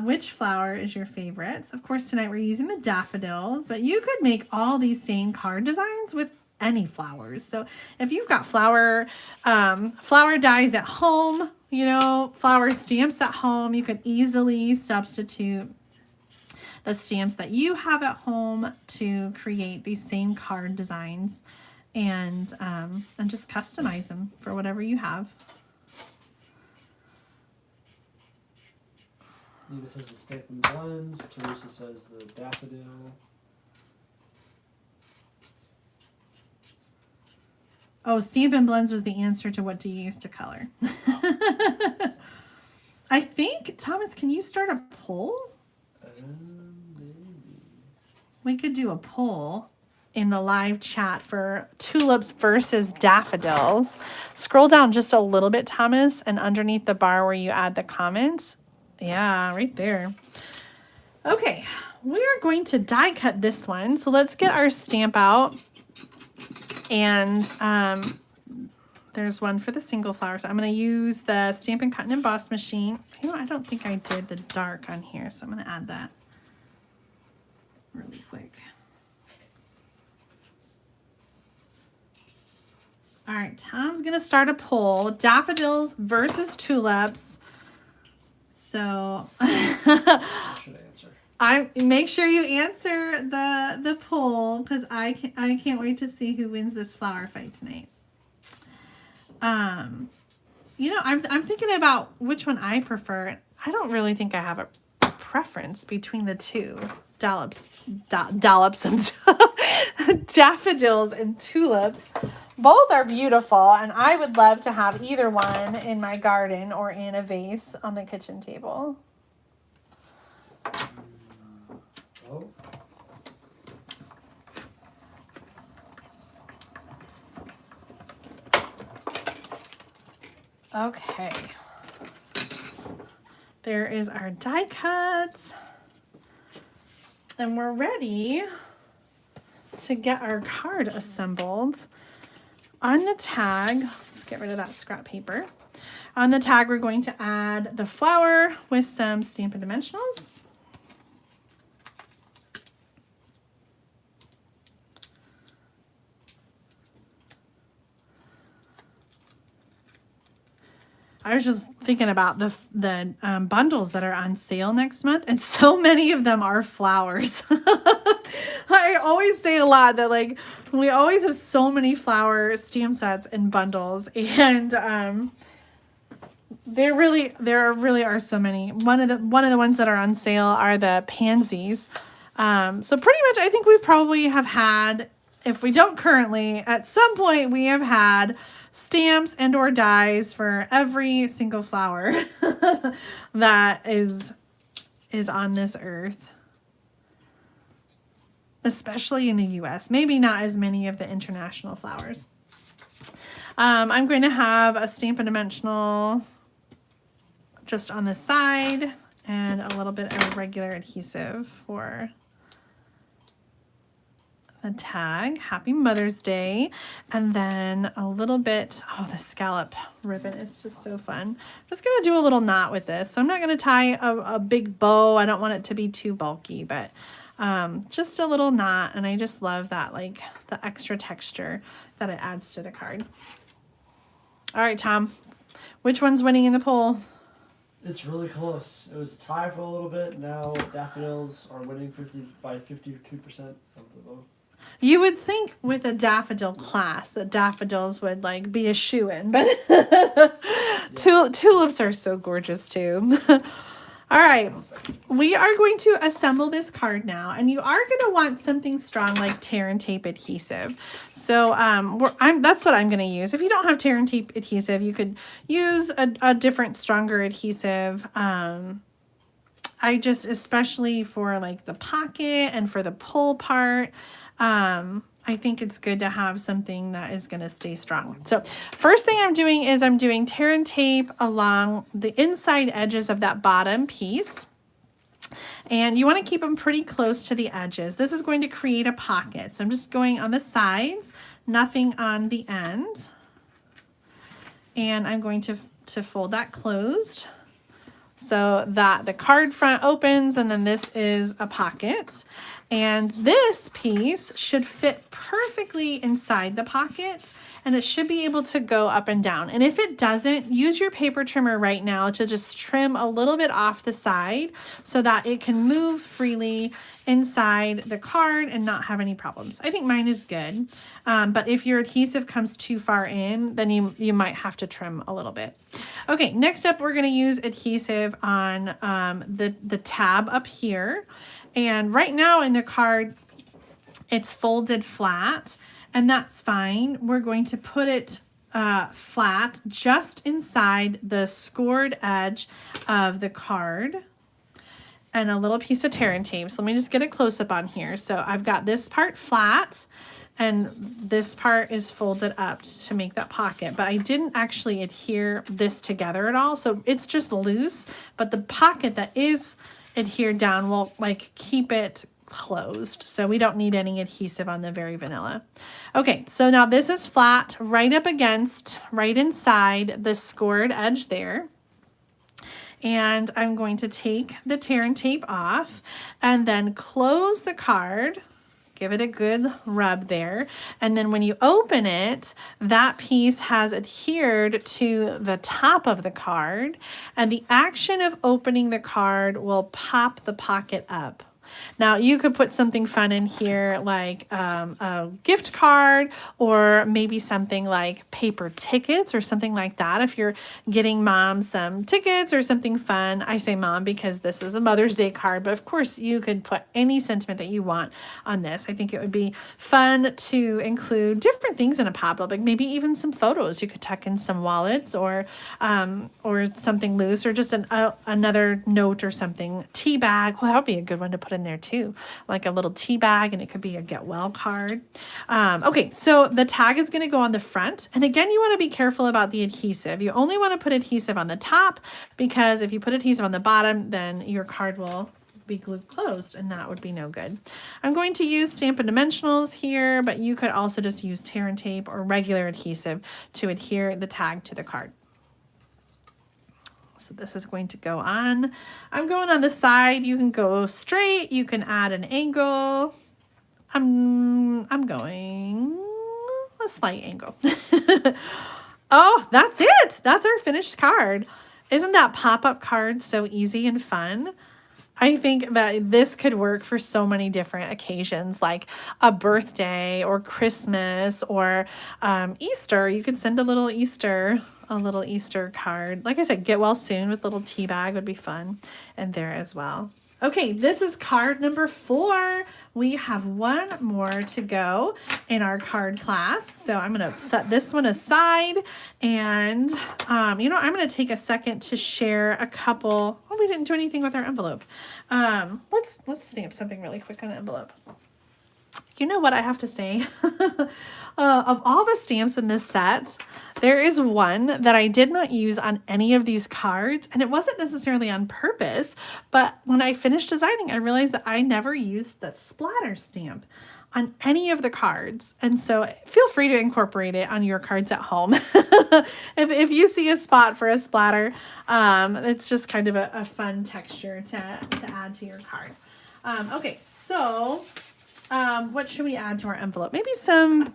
which flower is your favorite. Of course, tonight we're using the daffodils, but you could make all these same card designs with any flowers. So if you've got flower dies at home, you know, flower stamps at home, you could easily substitute the stamps that you have at home to create these same card designs, and just customize them for whatever you have.
Nina says the Stampin' Blends. Teresa says the Daffodil.
Oh, Stampin' Blends was the answer to what do you use to color. I think, Thomas, can you start a poll?
Maybe.
We could do a poll in the live chat for tulips versus daffodils. Scroll down just a little bit, Thomas, and underneath the bar where you add the comments. Yeah, right there. Okay, we are going to die cut this one. So let's get our stamp out. And there's one for the single flower. So I'm going to use the Stampin' Cut and Emboss machine. You know, I don't think I did the dark on here, so I'm going to add that really quick. All right, Tom's going to start a poll. Daffodils versus tulips. So
Should answer.
I make sure you answer the poll, because I can't wait to see who wins this flower fight tonight. You know, I'm thinking about which one I prefer. I don't really think I have a preference between the two, dollops and daffodils and tulips. Both are beautiful, and I would love to have either one in my garden or in a vase on the kitchen table.
Oh.
Okay. There is our die cut. And we're ready to get our card assembled. On the tag, let's get rid of that scrap paper. On the tag, we're going to add the flower with some Stampin' Dimensionals. I was just thinking about the bundles that are on sale next month, and so many of them are flowers. I always say a lot that, like, we always have so many flower stamp sets and bundles, and there really are so many. One of the ones that are on sale are the pansies. So pretty much, I think we probably have had, if we don't currently, at some point we have had stamps and or dies for every single flower that is on this earth, especially in the US. Maybe not as many of the international flowers. I'm going to have a Stampin' Dimensional just on the side and a little bit of regular adhesive for the tag. Happy Mother's Day. And then a little bit, oh, the scallop ribbon is just so fun. I'm just going to do a little knot with this. So I'm not going to tie a big bow. I don't want it to be too bulky, but just a little knot. And I just love that, like, the extra texture that it adds to the card. All right, Tom, which one's winning in the poll?
It's really close. It was a tie for a little bit. Now daffodils are winning 52% of the vote.
You would think with a daffodil class that daffodils would, like, be a shoo-in, but tulips are so gorgeous too. All All right, we are going to assemble this card now, and you are going to want something strong like tear and tape adhesive. So that's what I'm going to use. If you don't have tear and tape adhesive, you could use a different, stronger adhesive. I just, especially for like the pocket and for the pull part, I think it's good to have something that is going to stay strong. So first thing I'm doing is I'm doing tear and tape along the inside edges of that bottom piece. And you want to keep them pretty close to the edges. This is going to create a pocket. So I'm just going on the sides, nothing on the end. And I'm going to fold that closed so that the card front opens, and then this is a pocket. And this piece should fit perfectly inside the pocket, and it should be able to go up and down. And if it doesn't, use your paper trimmer right now to just trim a little bit off the side so that it can move freely inside the card and not have any problems. I think mine is good, but if your adhesive comes too far in, then you might have to trim a little bit. Okay, next up, we're going to use adhesive on the tab up here. And right now in the card, it's folded flat, and that's fine. We're going to put it flat just inside the scored edge of the card and a little piece of tear and tape. So let me just get a close up on here. So I've got this part flat and this part is folded up to make that pocket, but I didn't actually adhere this together at all. So it's just loose, but the pocket that is adhered down will like keep it closed. So we don't need any adhesive on the Very Vanilla. Okay, so now this is flat right up against, right inside the scored edge there. And I'm going to take the tear and tape off and then close the card. Give it a good rub there. And then when you open it, that piece has adhered to the top of the card, and the action of opening the card will pop the pocket up. Now you could put something fun in here like a gift card, or maybe something like paper tickets or something like that. If you're getting mom some tickets or something fun, I say mom because this is a Mother's Day card, but of course you could put any sentiment that you want on this. I think it would be fun to include different things in a pop-up, like maybe even some photos. You could tuck in some wallets or something loose, or just another note or something. Tea bag, well, that would be a good one to put in there too, like a little tea bag, and it could be a get well card. Okay, so the tag is going to go on the front, and again, you want to be careful about the adhesive. You only want to put adhesive on the top, because if you put adhesive on the bottom, then your card will be glued closed, and that would be no good. I'm going to use Stampin' Dimensionals here, but you could also just use tear and tape or regular adhesive to adhere the tag to the card. So this is going to go on. I'm going on the side. You can go straight. You can add an angle. I'm going a slight angle. Oh, that's it. That's our finished card. Isn't that pop-up card so easy and fun? I think that this could work for so many different occasions, like a birthday or Christmas or Easter. You could send a little Easter card. Like I said, get well soon with little tea bag would be fun, and there as well. Okay, this is card number 4. We have one more to go in our card class. So I'm going to set this one aside, and I'm going to take a second to share a couple. Oh, we didn't do anything with our envelope. Let's stamp something really quick on the envelope. You know what I have to say? Of all the stamps in this set, there is one that I did not use on any of these cards, and it wasn't necessarily on purpose, but when I finished designing, I realized that I never used the splatter stamp on any of the cards, and so feel free to incorporate it on your cards at home. If you see a spot for a splatter, it's just kind of a fun texture to add to your card. Okay, so what should we add to our envelope? Maybe some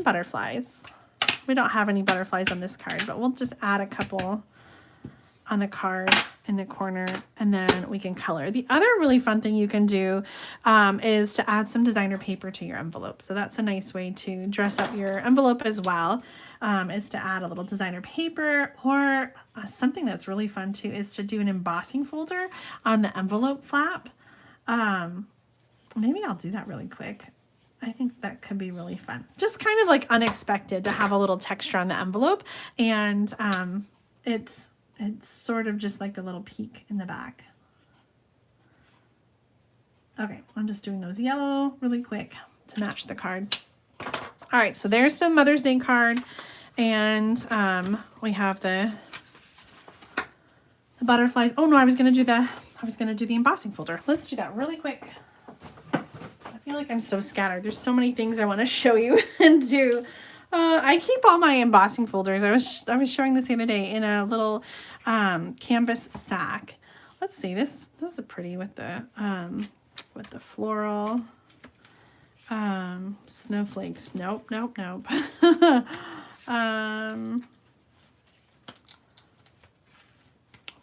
butterflies. We don't have any butterflies on this card, but we'll just add a couple on the card. in the corner, and then we can color. The other really fun thing you can do is to add some designer paper to your envelope. So that's a nice way to dress up your envelope as well, is to add a little designer paper, or something that's really fun too is to do an embossing folder on the envelope flap. Maybe I'll do that really quick. I think that could be really fun. Just kind of like unexpected to have a little texture on the envelope, and it's sort of just like a little peek in the back. Okay, I'm just doing those yellow really quick to match the card. All right, so there's the Mother's Day card, and we have the butterflies. Oh no, I was gonna do the embossing folder. Let's do that really quick. I feel like I'm so scattered. There's so many things I want to show you and do. I keep all my embossing folders. I was showing this the other day in a little canvas sack. Let's see, this is pretty with the floral snowflakes. Nope. That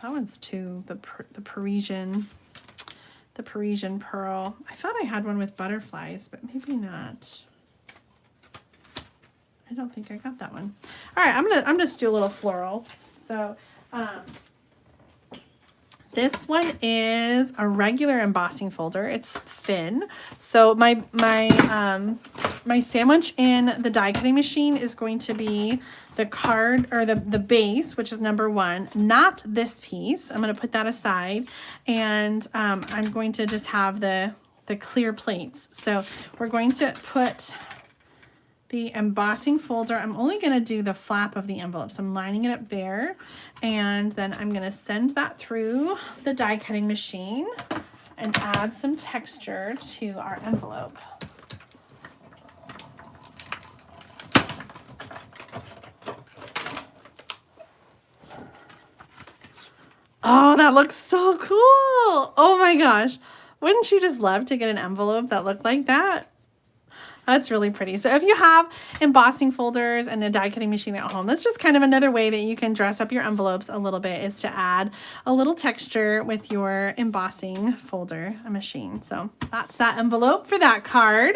one's too the Parisian pearl. I thought I had one with butterflies, but maybe not. I don't think I got that one. All right, I'm just do a little floral. So this one is a regular embossing folder. It's thin. So my sandwich in the die cutting machine is going to be the card, or the base, which is number 1, not this piece. I'm going to put that aside, and I'm going to just have the clear plates. So we're going to put the embossing folder. I'm only going to do the flap of the envelope. So I'm lining it up there, and then I'm going to send that through the die cutting machine and add some texture to our envelope. Oh, that looks so cool. Oh my gosh. Wouldn't you just love to get an envelope that looked like that? That's really pretty. So if you have embossing folders and a die cutting machine at home, that's just kind of another way that you can dress up your envelopes a little bit, is to add a little texture with your embossing folder machine. So that's that envelope for that card.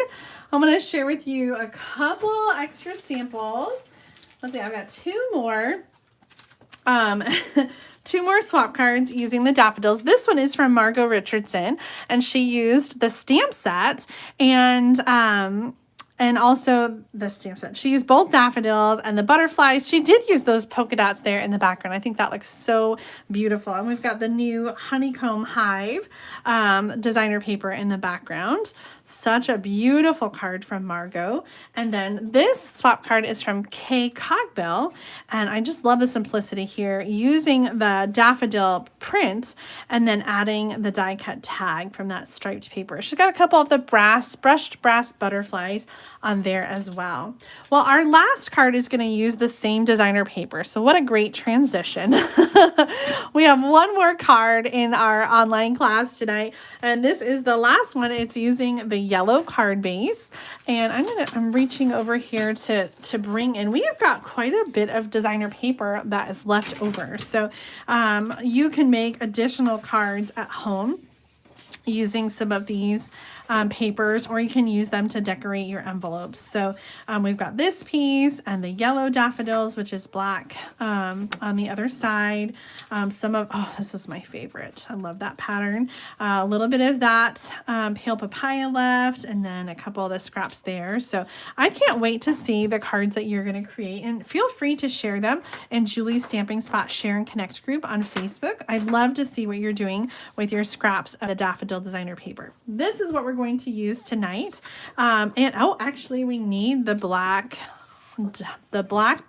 I'm going to share with you a couple extra samples. Let's see, I've got 2 more. 2 more swap cards using the daffodils. This one is from Margot Richardson, and she used the stamp set and also the stamp set. She used both daffodils and the butterflies. She did use those polka dots there in the background. I think that looks so beautiful. And we've got the new honeycomb hive designer paper in the background. Such a beautiful card from Margot. And then this swap card is from Kay Cogbill. And I just love the simplicity here, using the daffodil print and then adding the die cut tag from that striped paper. She's got a couple of the brushed brass butterflies on there as well. Well, our last card is going to use the same designer paper. So what a great transition. We have one more card in our online class tonight, and this is the last one. It's using the yellow card base, and I'm reaching over here to bring in, we have got quite a bit of designer paper that is left over. So you can make additional cards at home using some of these papers, or you can use them to decorate your envelopes. So we've got this piece and the yellow daffodils, which is black on the other side. This is my favorite. I love that pattern. A little bit of that pale papaya left, and then a couple of the scraps there. So I can't wait to see the cards that you're going to create, and feel free to share them in Julie's Stamping Spot Share and Connect group on Facebook. I'd love to see what you're doing with your scraps of the daffodil designer paper. This is what we're going to use tonight. Actually we need the black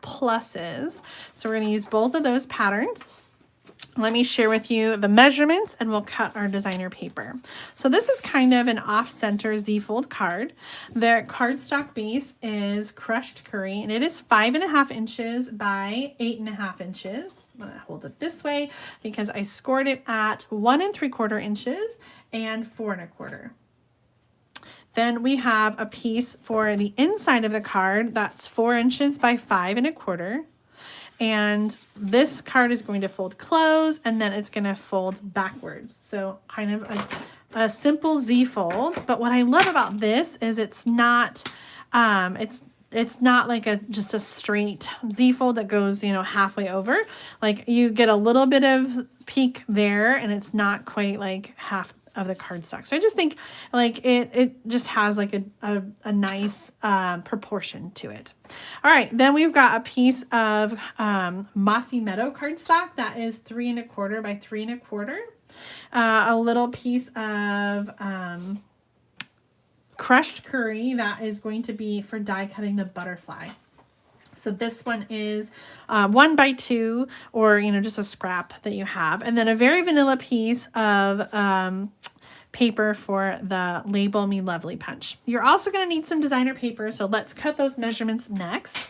pluses. So we're going to use both of those patterns. Let me share with you the measurements, and we'll cut our designer paper. So this is kind of an off-center Z-fold card. The cardstock base is crushed curry, and it is 5.5 inches by 8.5 inches. I'm going to hold it this way because I scored it at 1 3/4 inches and 4 1/4. Then we have a piece for the inside of the card that's 4 inches by 5 1/4. And this card is going to fold close, and then it's going to fold backwards. So kind of a simple Z fold. But what I love about this is it's not, it's not like just a straight Z fold that goes, you know, halfway over. Like you get a little bit of peak there, and it's not quite like half of the cardstock. So I just think like it just has like a nice proportion to it. All right, then we've got a piece of Mossy Meadow cardstock that is 3 1/4 by 3 1/4. A little piece of crushed curry that is going to be for die cutting the butterfly. So this one is 1 by 2, or, you know, just a scrap that you have. And then a very vanilla piece of paper for the Label Me Lovely punch. You're also going to need some designer paper, so let's cut those measurements next.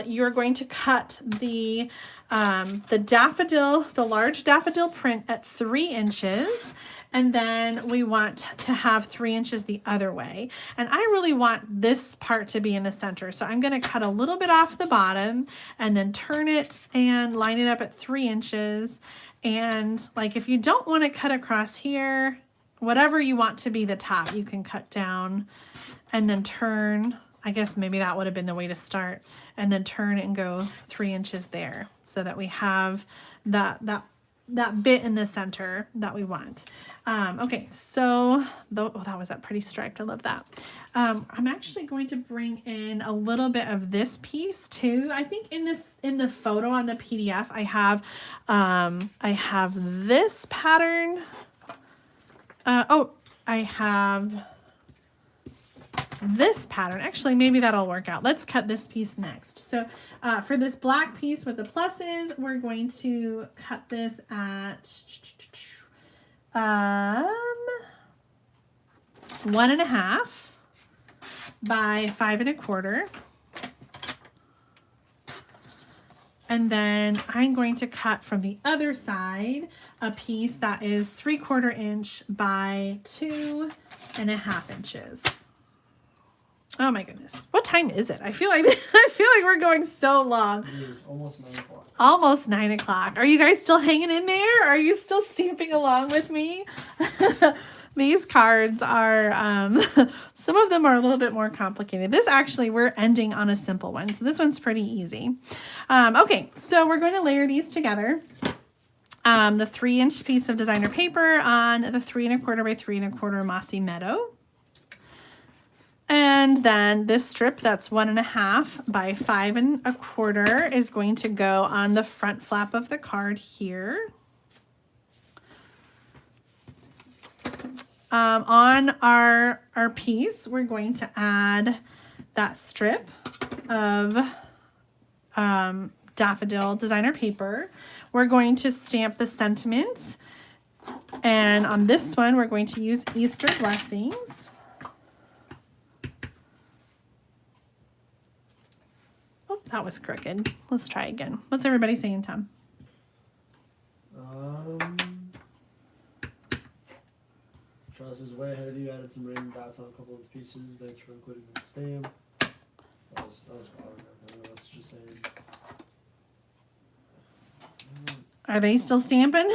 You're going to cut the daffodil, the large daffodil print at 3 inches. And then we want to have 3 inches the other way. And I really want this part to be in the center. So I'm going to cut a little bit off the bottom and then turn it and line it up at 3 inches. And like, if you don't want to cut across here, whatever you want to be the top, you can cut down and then turn. I guess maybe that would have been the way to start, and then turn and go 3 inches there so that we have that bit in the center that we want. Okay, so that was that pretty striped. I love that. I'm actually going to bring in a little bit of this piece too. I think in the photo on the PDF, I have this pattern. I have this pattern. Actually, maybe that'll work out. Let's cut this piece next. So for this black piece with the pluses, we're going to cut this at 1.5 by 5 1/4. And then I'm going to cut from the other side a piece that is 3/4 inch by 2.5 inches. Oh my goodness. What time is it? I feel like we're going so long.
It is almost 9 o'clock.
Almost 9 o'clock. Are you guys still hanging in there? Are you still stamping along with me? These cards are, some of them are a little bit more complicated. This actually, we're ending on a simple one. So this one's pretty easy. Okay, so we're going to layer these together. The 3 inch piece of designer paper on the 3 1/4 by 3 1/4 Mossy Meadow. And then this strip that's 1.5 by 5 1/4 is going to go on the front flap of the card here. On our piece, we're going to add that strip of Daffodil Designer Paper. We're going to stamp the sentiments. And on this one, we're going to use Easter Blessings. Oh, that was crooked. Let's try again. What's everybody saying, Tom?
Charles is way ahead of you. Added some random dots on a couple of the pieces. Thanks for including the stamp. That was fine. I don't know what's just saying.
Are they still stamping?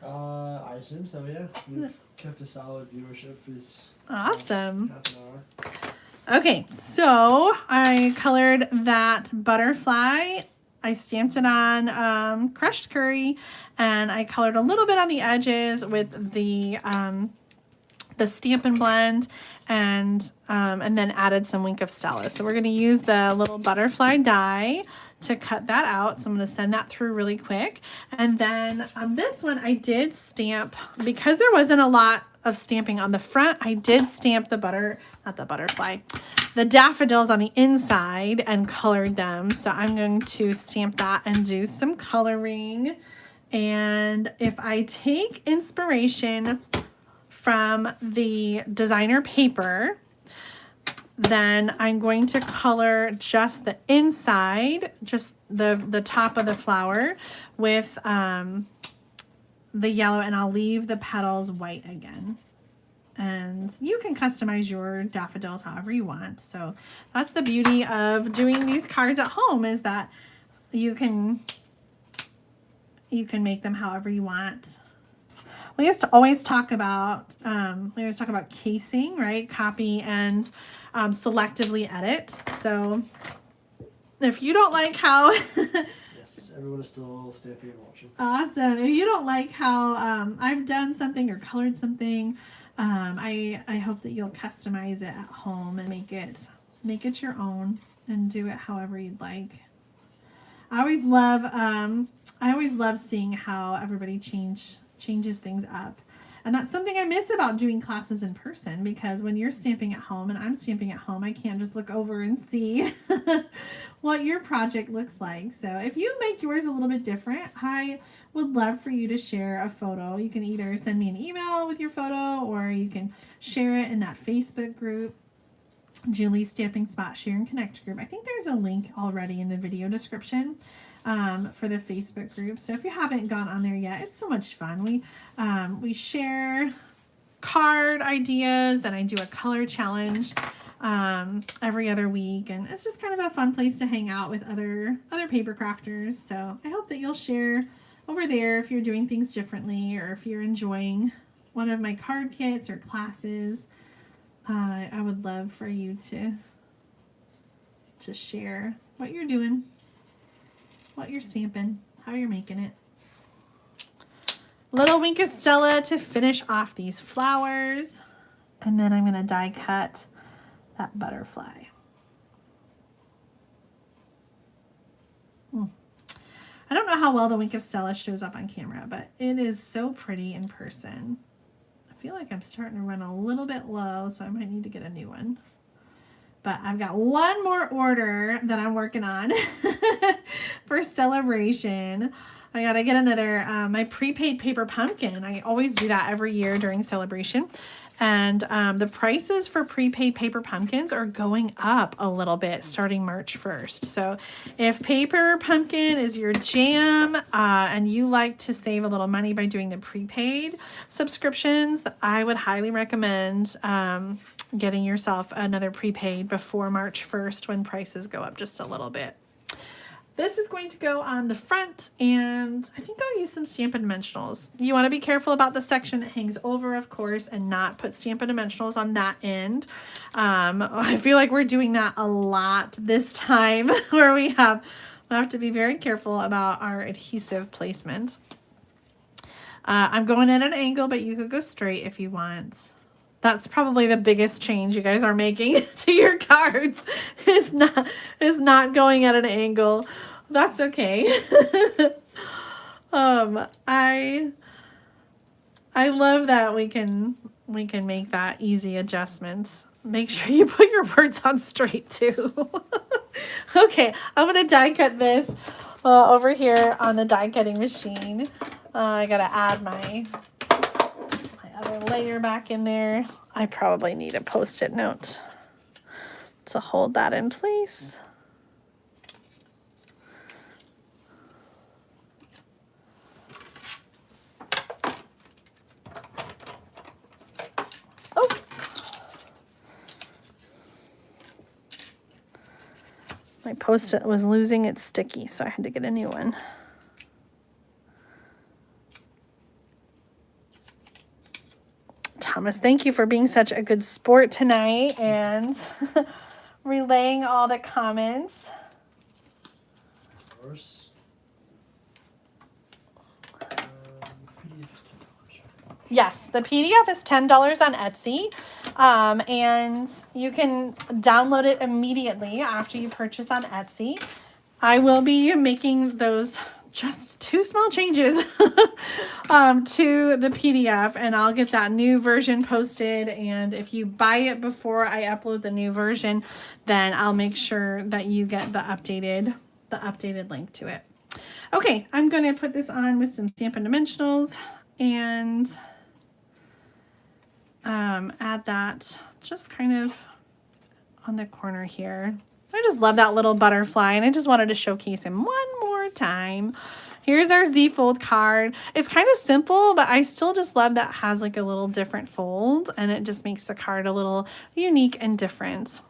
I assume so, yeah. We've kept a solid viewership for this.
Awesome.
Half an hour.
Okay, so I colored that butterfly. I stamped it on crushed curry, and I colored a little bit on the edges with the Stampin' Blend, and then added some Wink of Stella. So we're going to use the little butterfly die to cut that out. So I'm going to send that through really quick. And then on this one, I did stamp, because there wasn't a lot of stamping on the front, I did stamp the daffodils on the inside and colored them. So I'm going to stamp that and do some coloring. And if I take inspiration from the designer paper, then I'm going to color just the inside, just the top of the flower with the yellow, and I'll leave the petals white again. And you can customize your daffodils however you want. So that's the beauty of doing these cards at home, is that you can make them however you want. We used to always talk about casing, right? Copy and selectively edit. So if you don't like how
Yes, everyone is still stamping and watching.
Awesome. If you don't like how I've done something or colored something, I hope that you'll customize it at home and make it your own and do it however you'd like. I always love seeing how everybody changes things up. And that's something I miss about doing classes in person, because when you're stamping at home and I'm stamping at home, I can't just look over and see what your project looks like. So if you make yours a little bit different, I would love for you to share a photo. You can either send me an email with your photo, or you can share it in that Facebook group, Julie's Stamping Spot Share and Connect group. I think there's a link already in the video description for the Facebook group. So if you haven't gone on there yet, it's so much fun. We share card ideas, and I do a color challenge every other week, and it's just kind of a fun place to hang out with other paper crafters. So I hope that you'll share over there if you're doing things differently, or if you're enjoying one of my card kits or classes. I would love for you to share what you're doing, what you're stamping, how you're making it. Little Wink of Stella to finish off these flowers, and then I'm going to die cut that butterfly. I don't know how well the Wink of Stella shows up on camera, but it is so pretty in person. I feel like I'm starting to run a little bit low, so I might need to get a new one. But I've got one more order that I'm working on for celebration. I gotta get another, my prepaid paper pumpkin. I always do that every year during celebration. And the prices for prepaid paper pumpkins are going up a little bit starting March 1st. So if paper pumpkin is your jam and you like to save a little money by doing the prepaid subscriptions, I would highly recommend getting yourself another prepaid before March 1st when prices go up just a little bit. This is going to go on the front, and I think I'll use some Stampin' Dimensionals. You want to be careful about the section that hangs over, of course, and not put Stampin' Dimensionals on that end. I feel like we're doing that a lot this time, where we have to be very careful about our adhesive placement. I'm going at an angle, but you could go straight if you want. That's probably the biggest change you guys are making to your cards, is not going at an angle. That's okay. I love that we can make that easy adjustments. Make sure you put your words on straight too. Okay, I'm gonna die cut this over here on the die cutting machine. I gotta add my other layer back in there. I probably need a post-it note to hold that in place. Oh, my post-it was losing its sticky, so I had to get a new one. Thomas, thank you for being such a good sport tonight and relaying all the comments.
Of course. PDF is $10.
Yes, the PDF is $10 on Etsy, and you can download it immediately after you purchase on Etsy. I will be making those just 2 small changes to the PDF, and I'll get that new version posted. And if you buy it before I upload the new version, then I'll make sure that you get the updated link to it. Okay, I'm going to put this on with some Stampin' Dimensionals and add that just kind of on the corner here. I just love that little butterfly, and I just wanted to showcase him one more time. Here's our Z fold card. It's kind of simple, but I still just love that it has like a little different fold, and it just makes the card a little unique and different.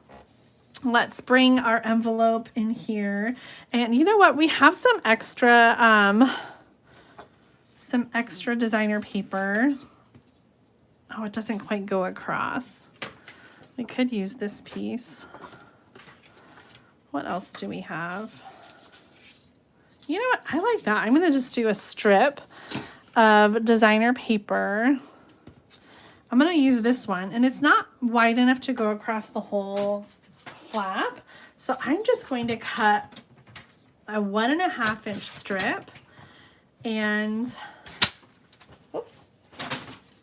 Let's bring our envelope in here. And you know what? We have some extra designer paper. Oh, it doesn't quite go across. We could use this piece. What else do we have? You know what? I like that. I'm going to just do a strip of designer paper. I'm going to use this one, and it's not wide enough to go across the whole flap. So I'm just going to cut a 1.5 inch strip and, oops,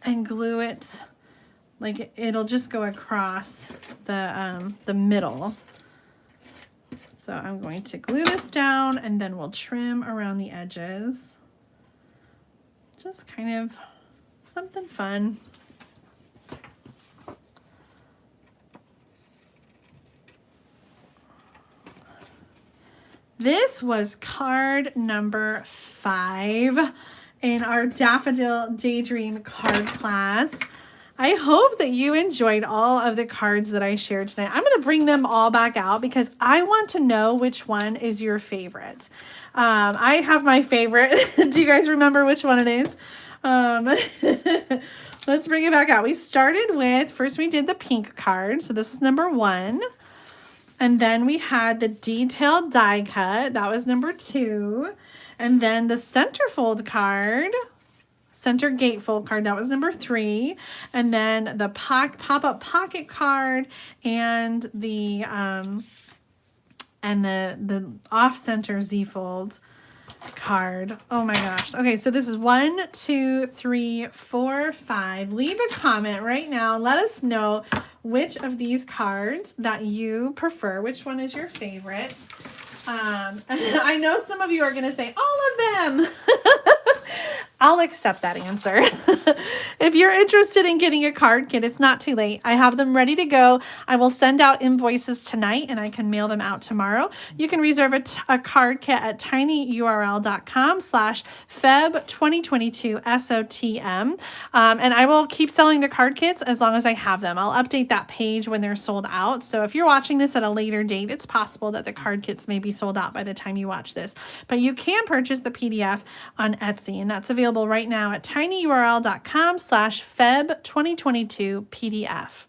and glue it like it'll just go across the middle. So I'm going to glue this down, and then we'll trim around the edges. Just kind of something fun. This was card number 5 in our Daffodil Daydream card class. I hope that you enjoyed all of the cards that I shared tonight. I'm going to bring them all back out because I want to know which one is your favorite. I have my favorite. Do you guys remember which one it is? Let's bring it back out. We started with, first we did the pink card. So this was number 1. And then we had the detailed die cut. That was number 2. And then the centerfold card, center gatefold card, that was number 3. And then the pop-up pocket card and the off-center Z-fold card. Oh my gosh. Okay, so this is 1, 2, 3, 4, 5. Leave a comment right now. Let us know which of these cards that you prefer. Which one is your favorite? I know some of you are going to say all of them. I'll accept that answer. If you're interested in getting a card kit, it's not too late. I have them ready to go. I will send out invoices tonight, and I can mail them out tomorrow. You can reserve a card kit at tinyurl.com/Feb2022SOTM. And I will keep selling the card kits as long as I have them. I'll update that page when they're sold out. So if you're watching this at a later date, it's possible that the card kits may be sold out by the time you watch this. But you can purchase the PDF on Etsy, and that's available right now at tinyurl.com/Feb2022PDF.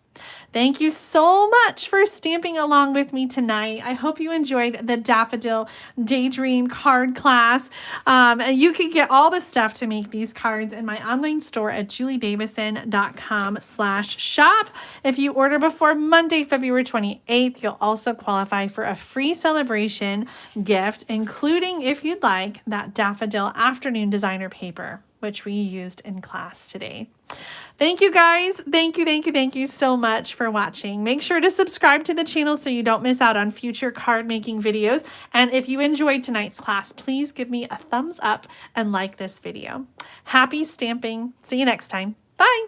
Thank you so much for stamping along with me tonight. I hope you enjoyed the Daffodil Daydream card class. And you can get all the stuff to make these cards in my online store at juliedavison.com/shop. If you order before Monday, February 28th, you'll also qualify for a free celebration gift, including, if you'd like, that Daffodil Afternoon Designer Paper, which we used in class today. Thank you guys. Thank you so much for watching. Make sure to subscribe to the channel so you don't miss out on future card making videos. And if you enjoyed tonight's class, please give me a thumbs up and like this video. Happy stamping. See you next time. Bye.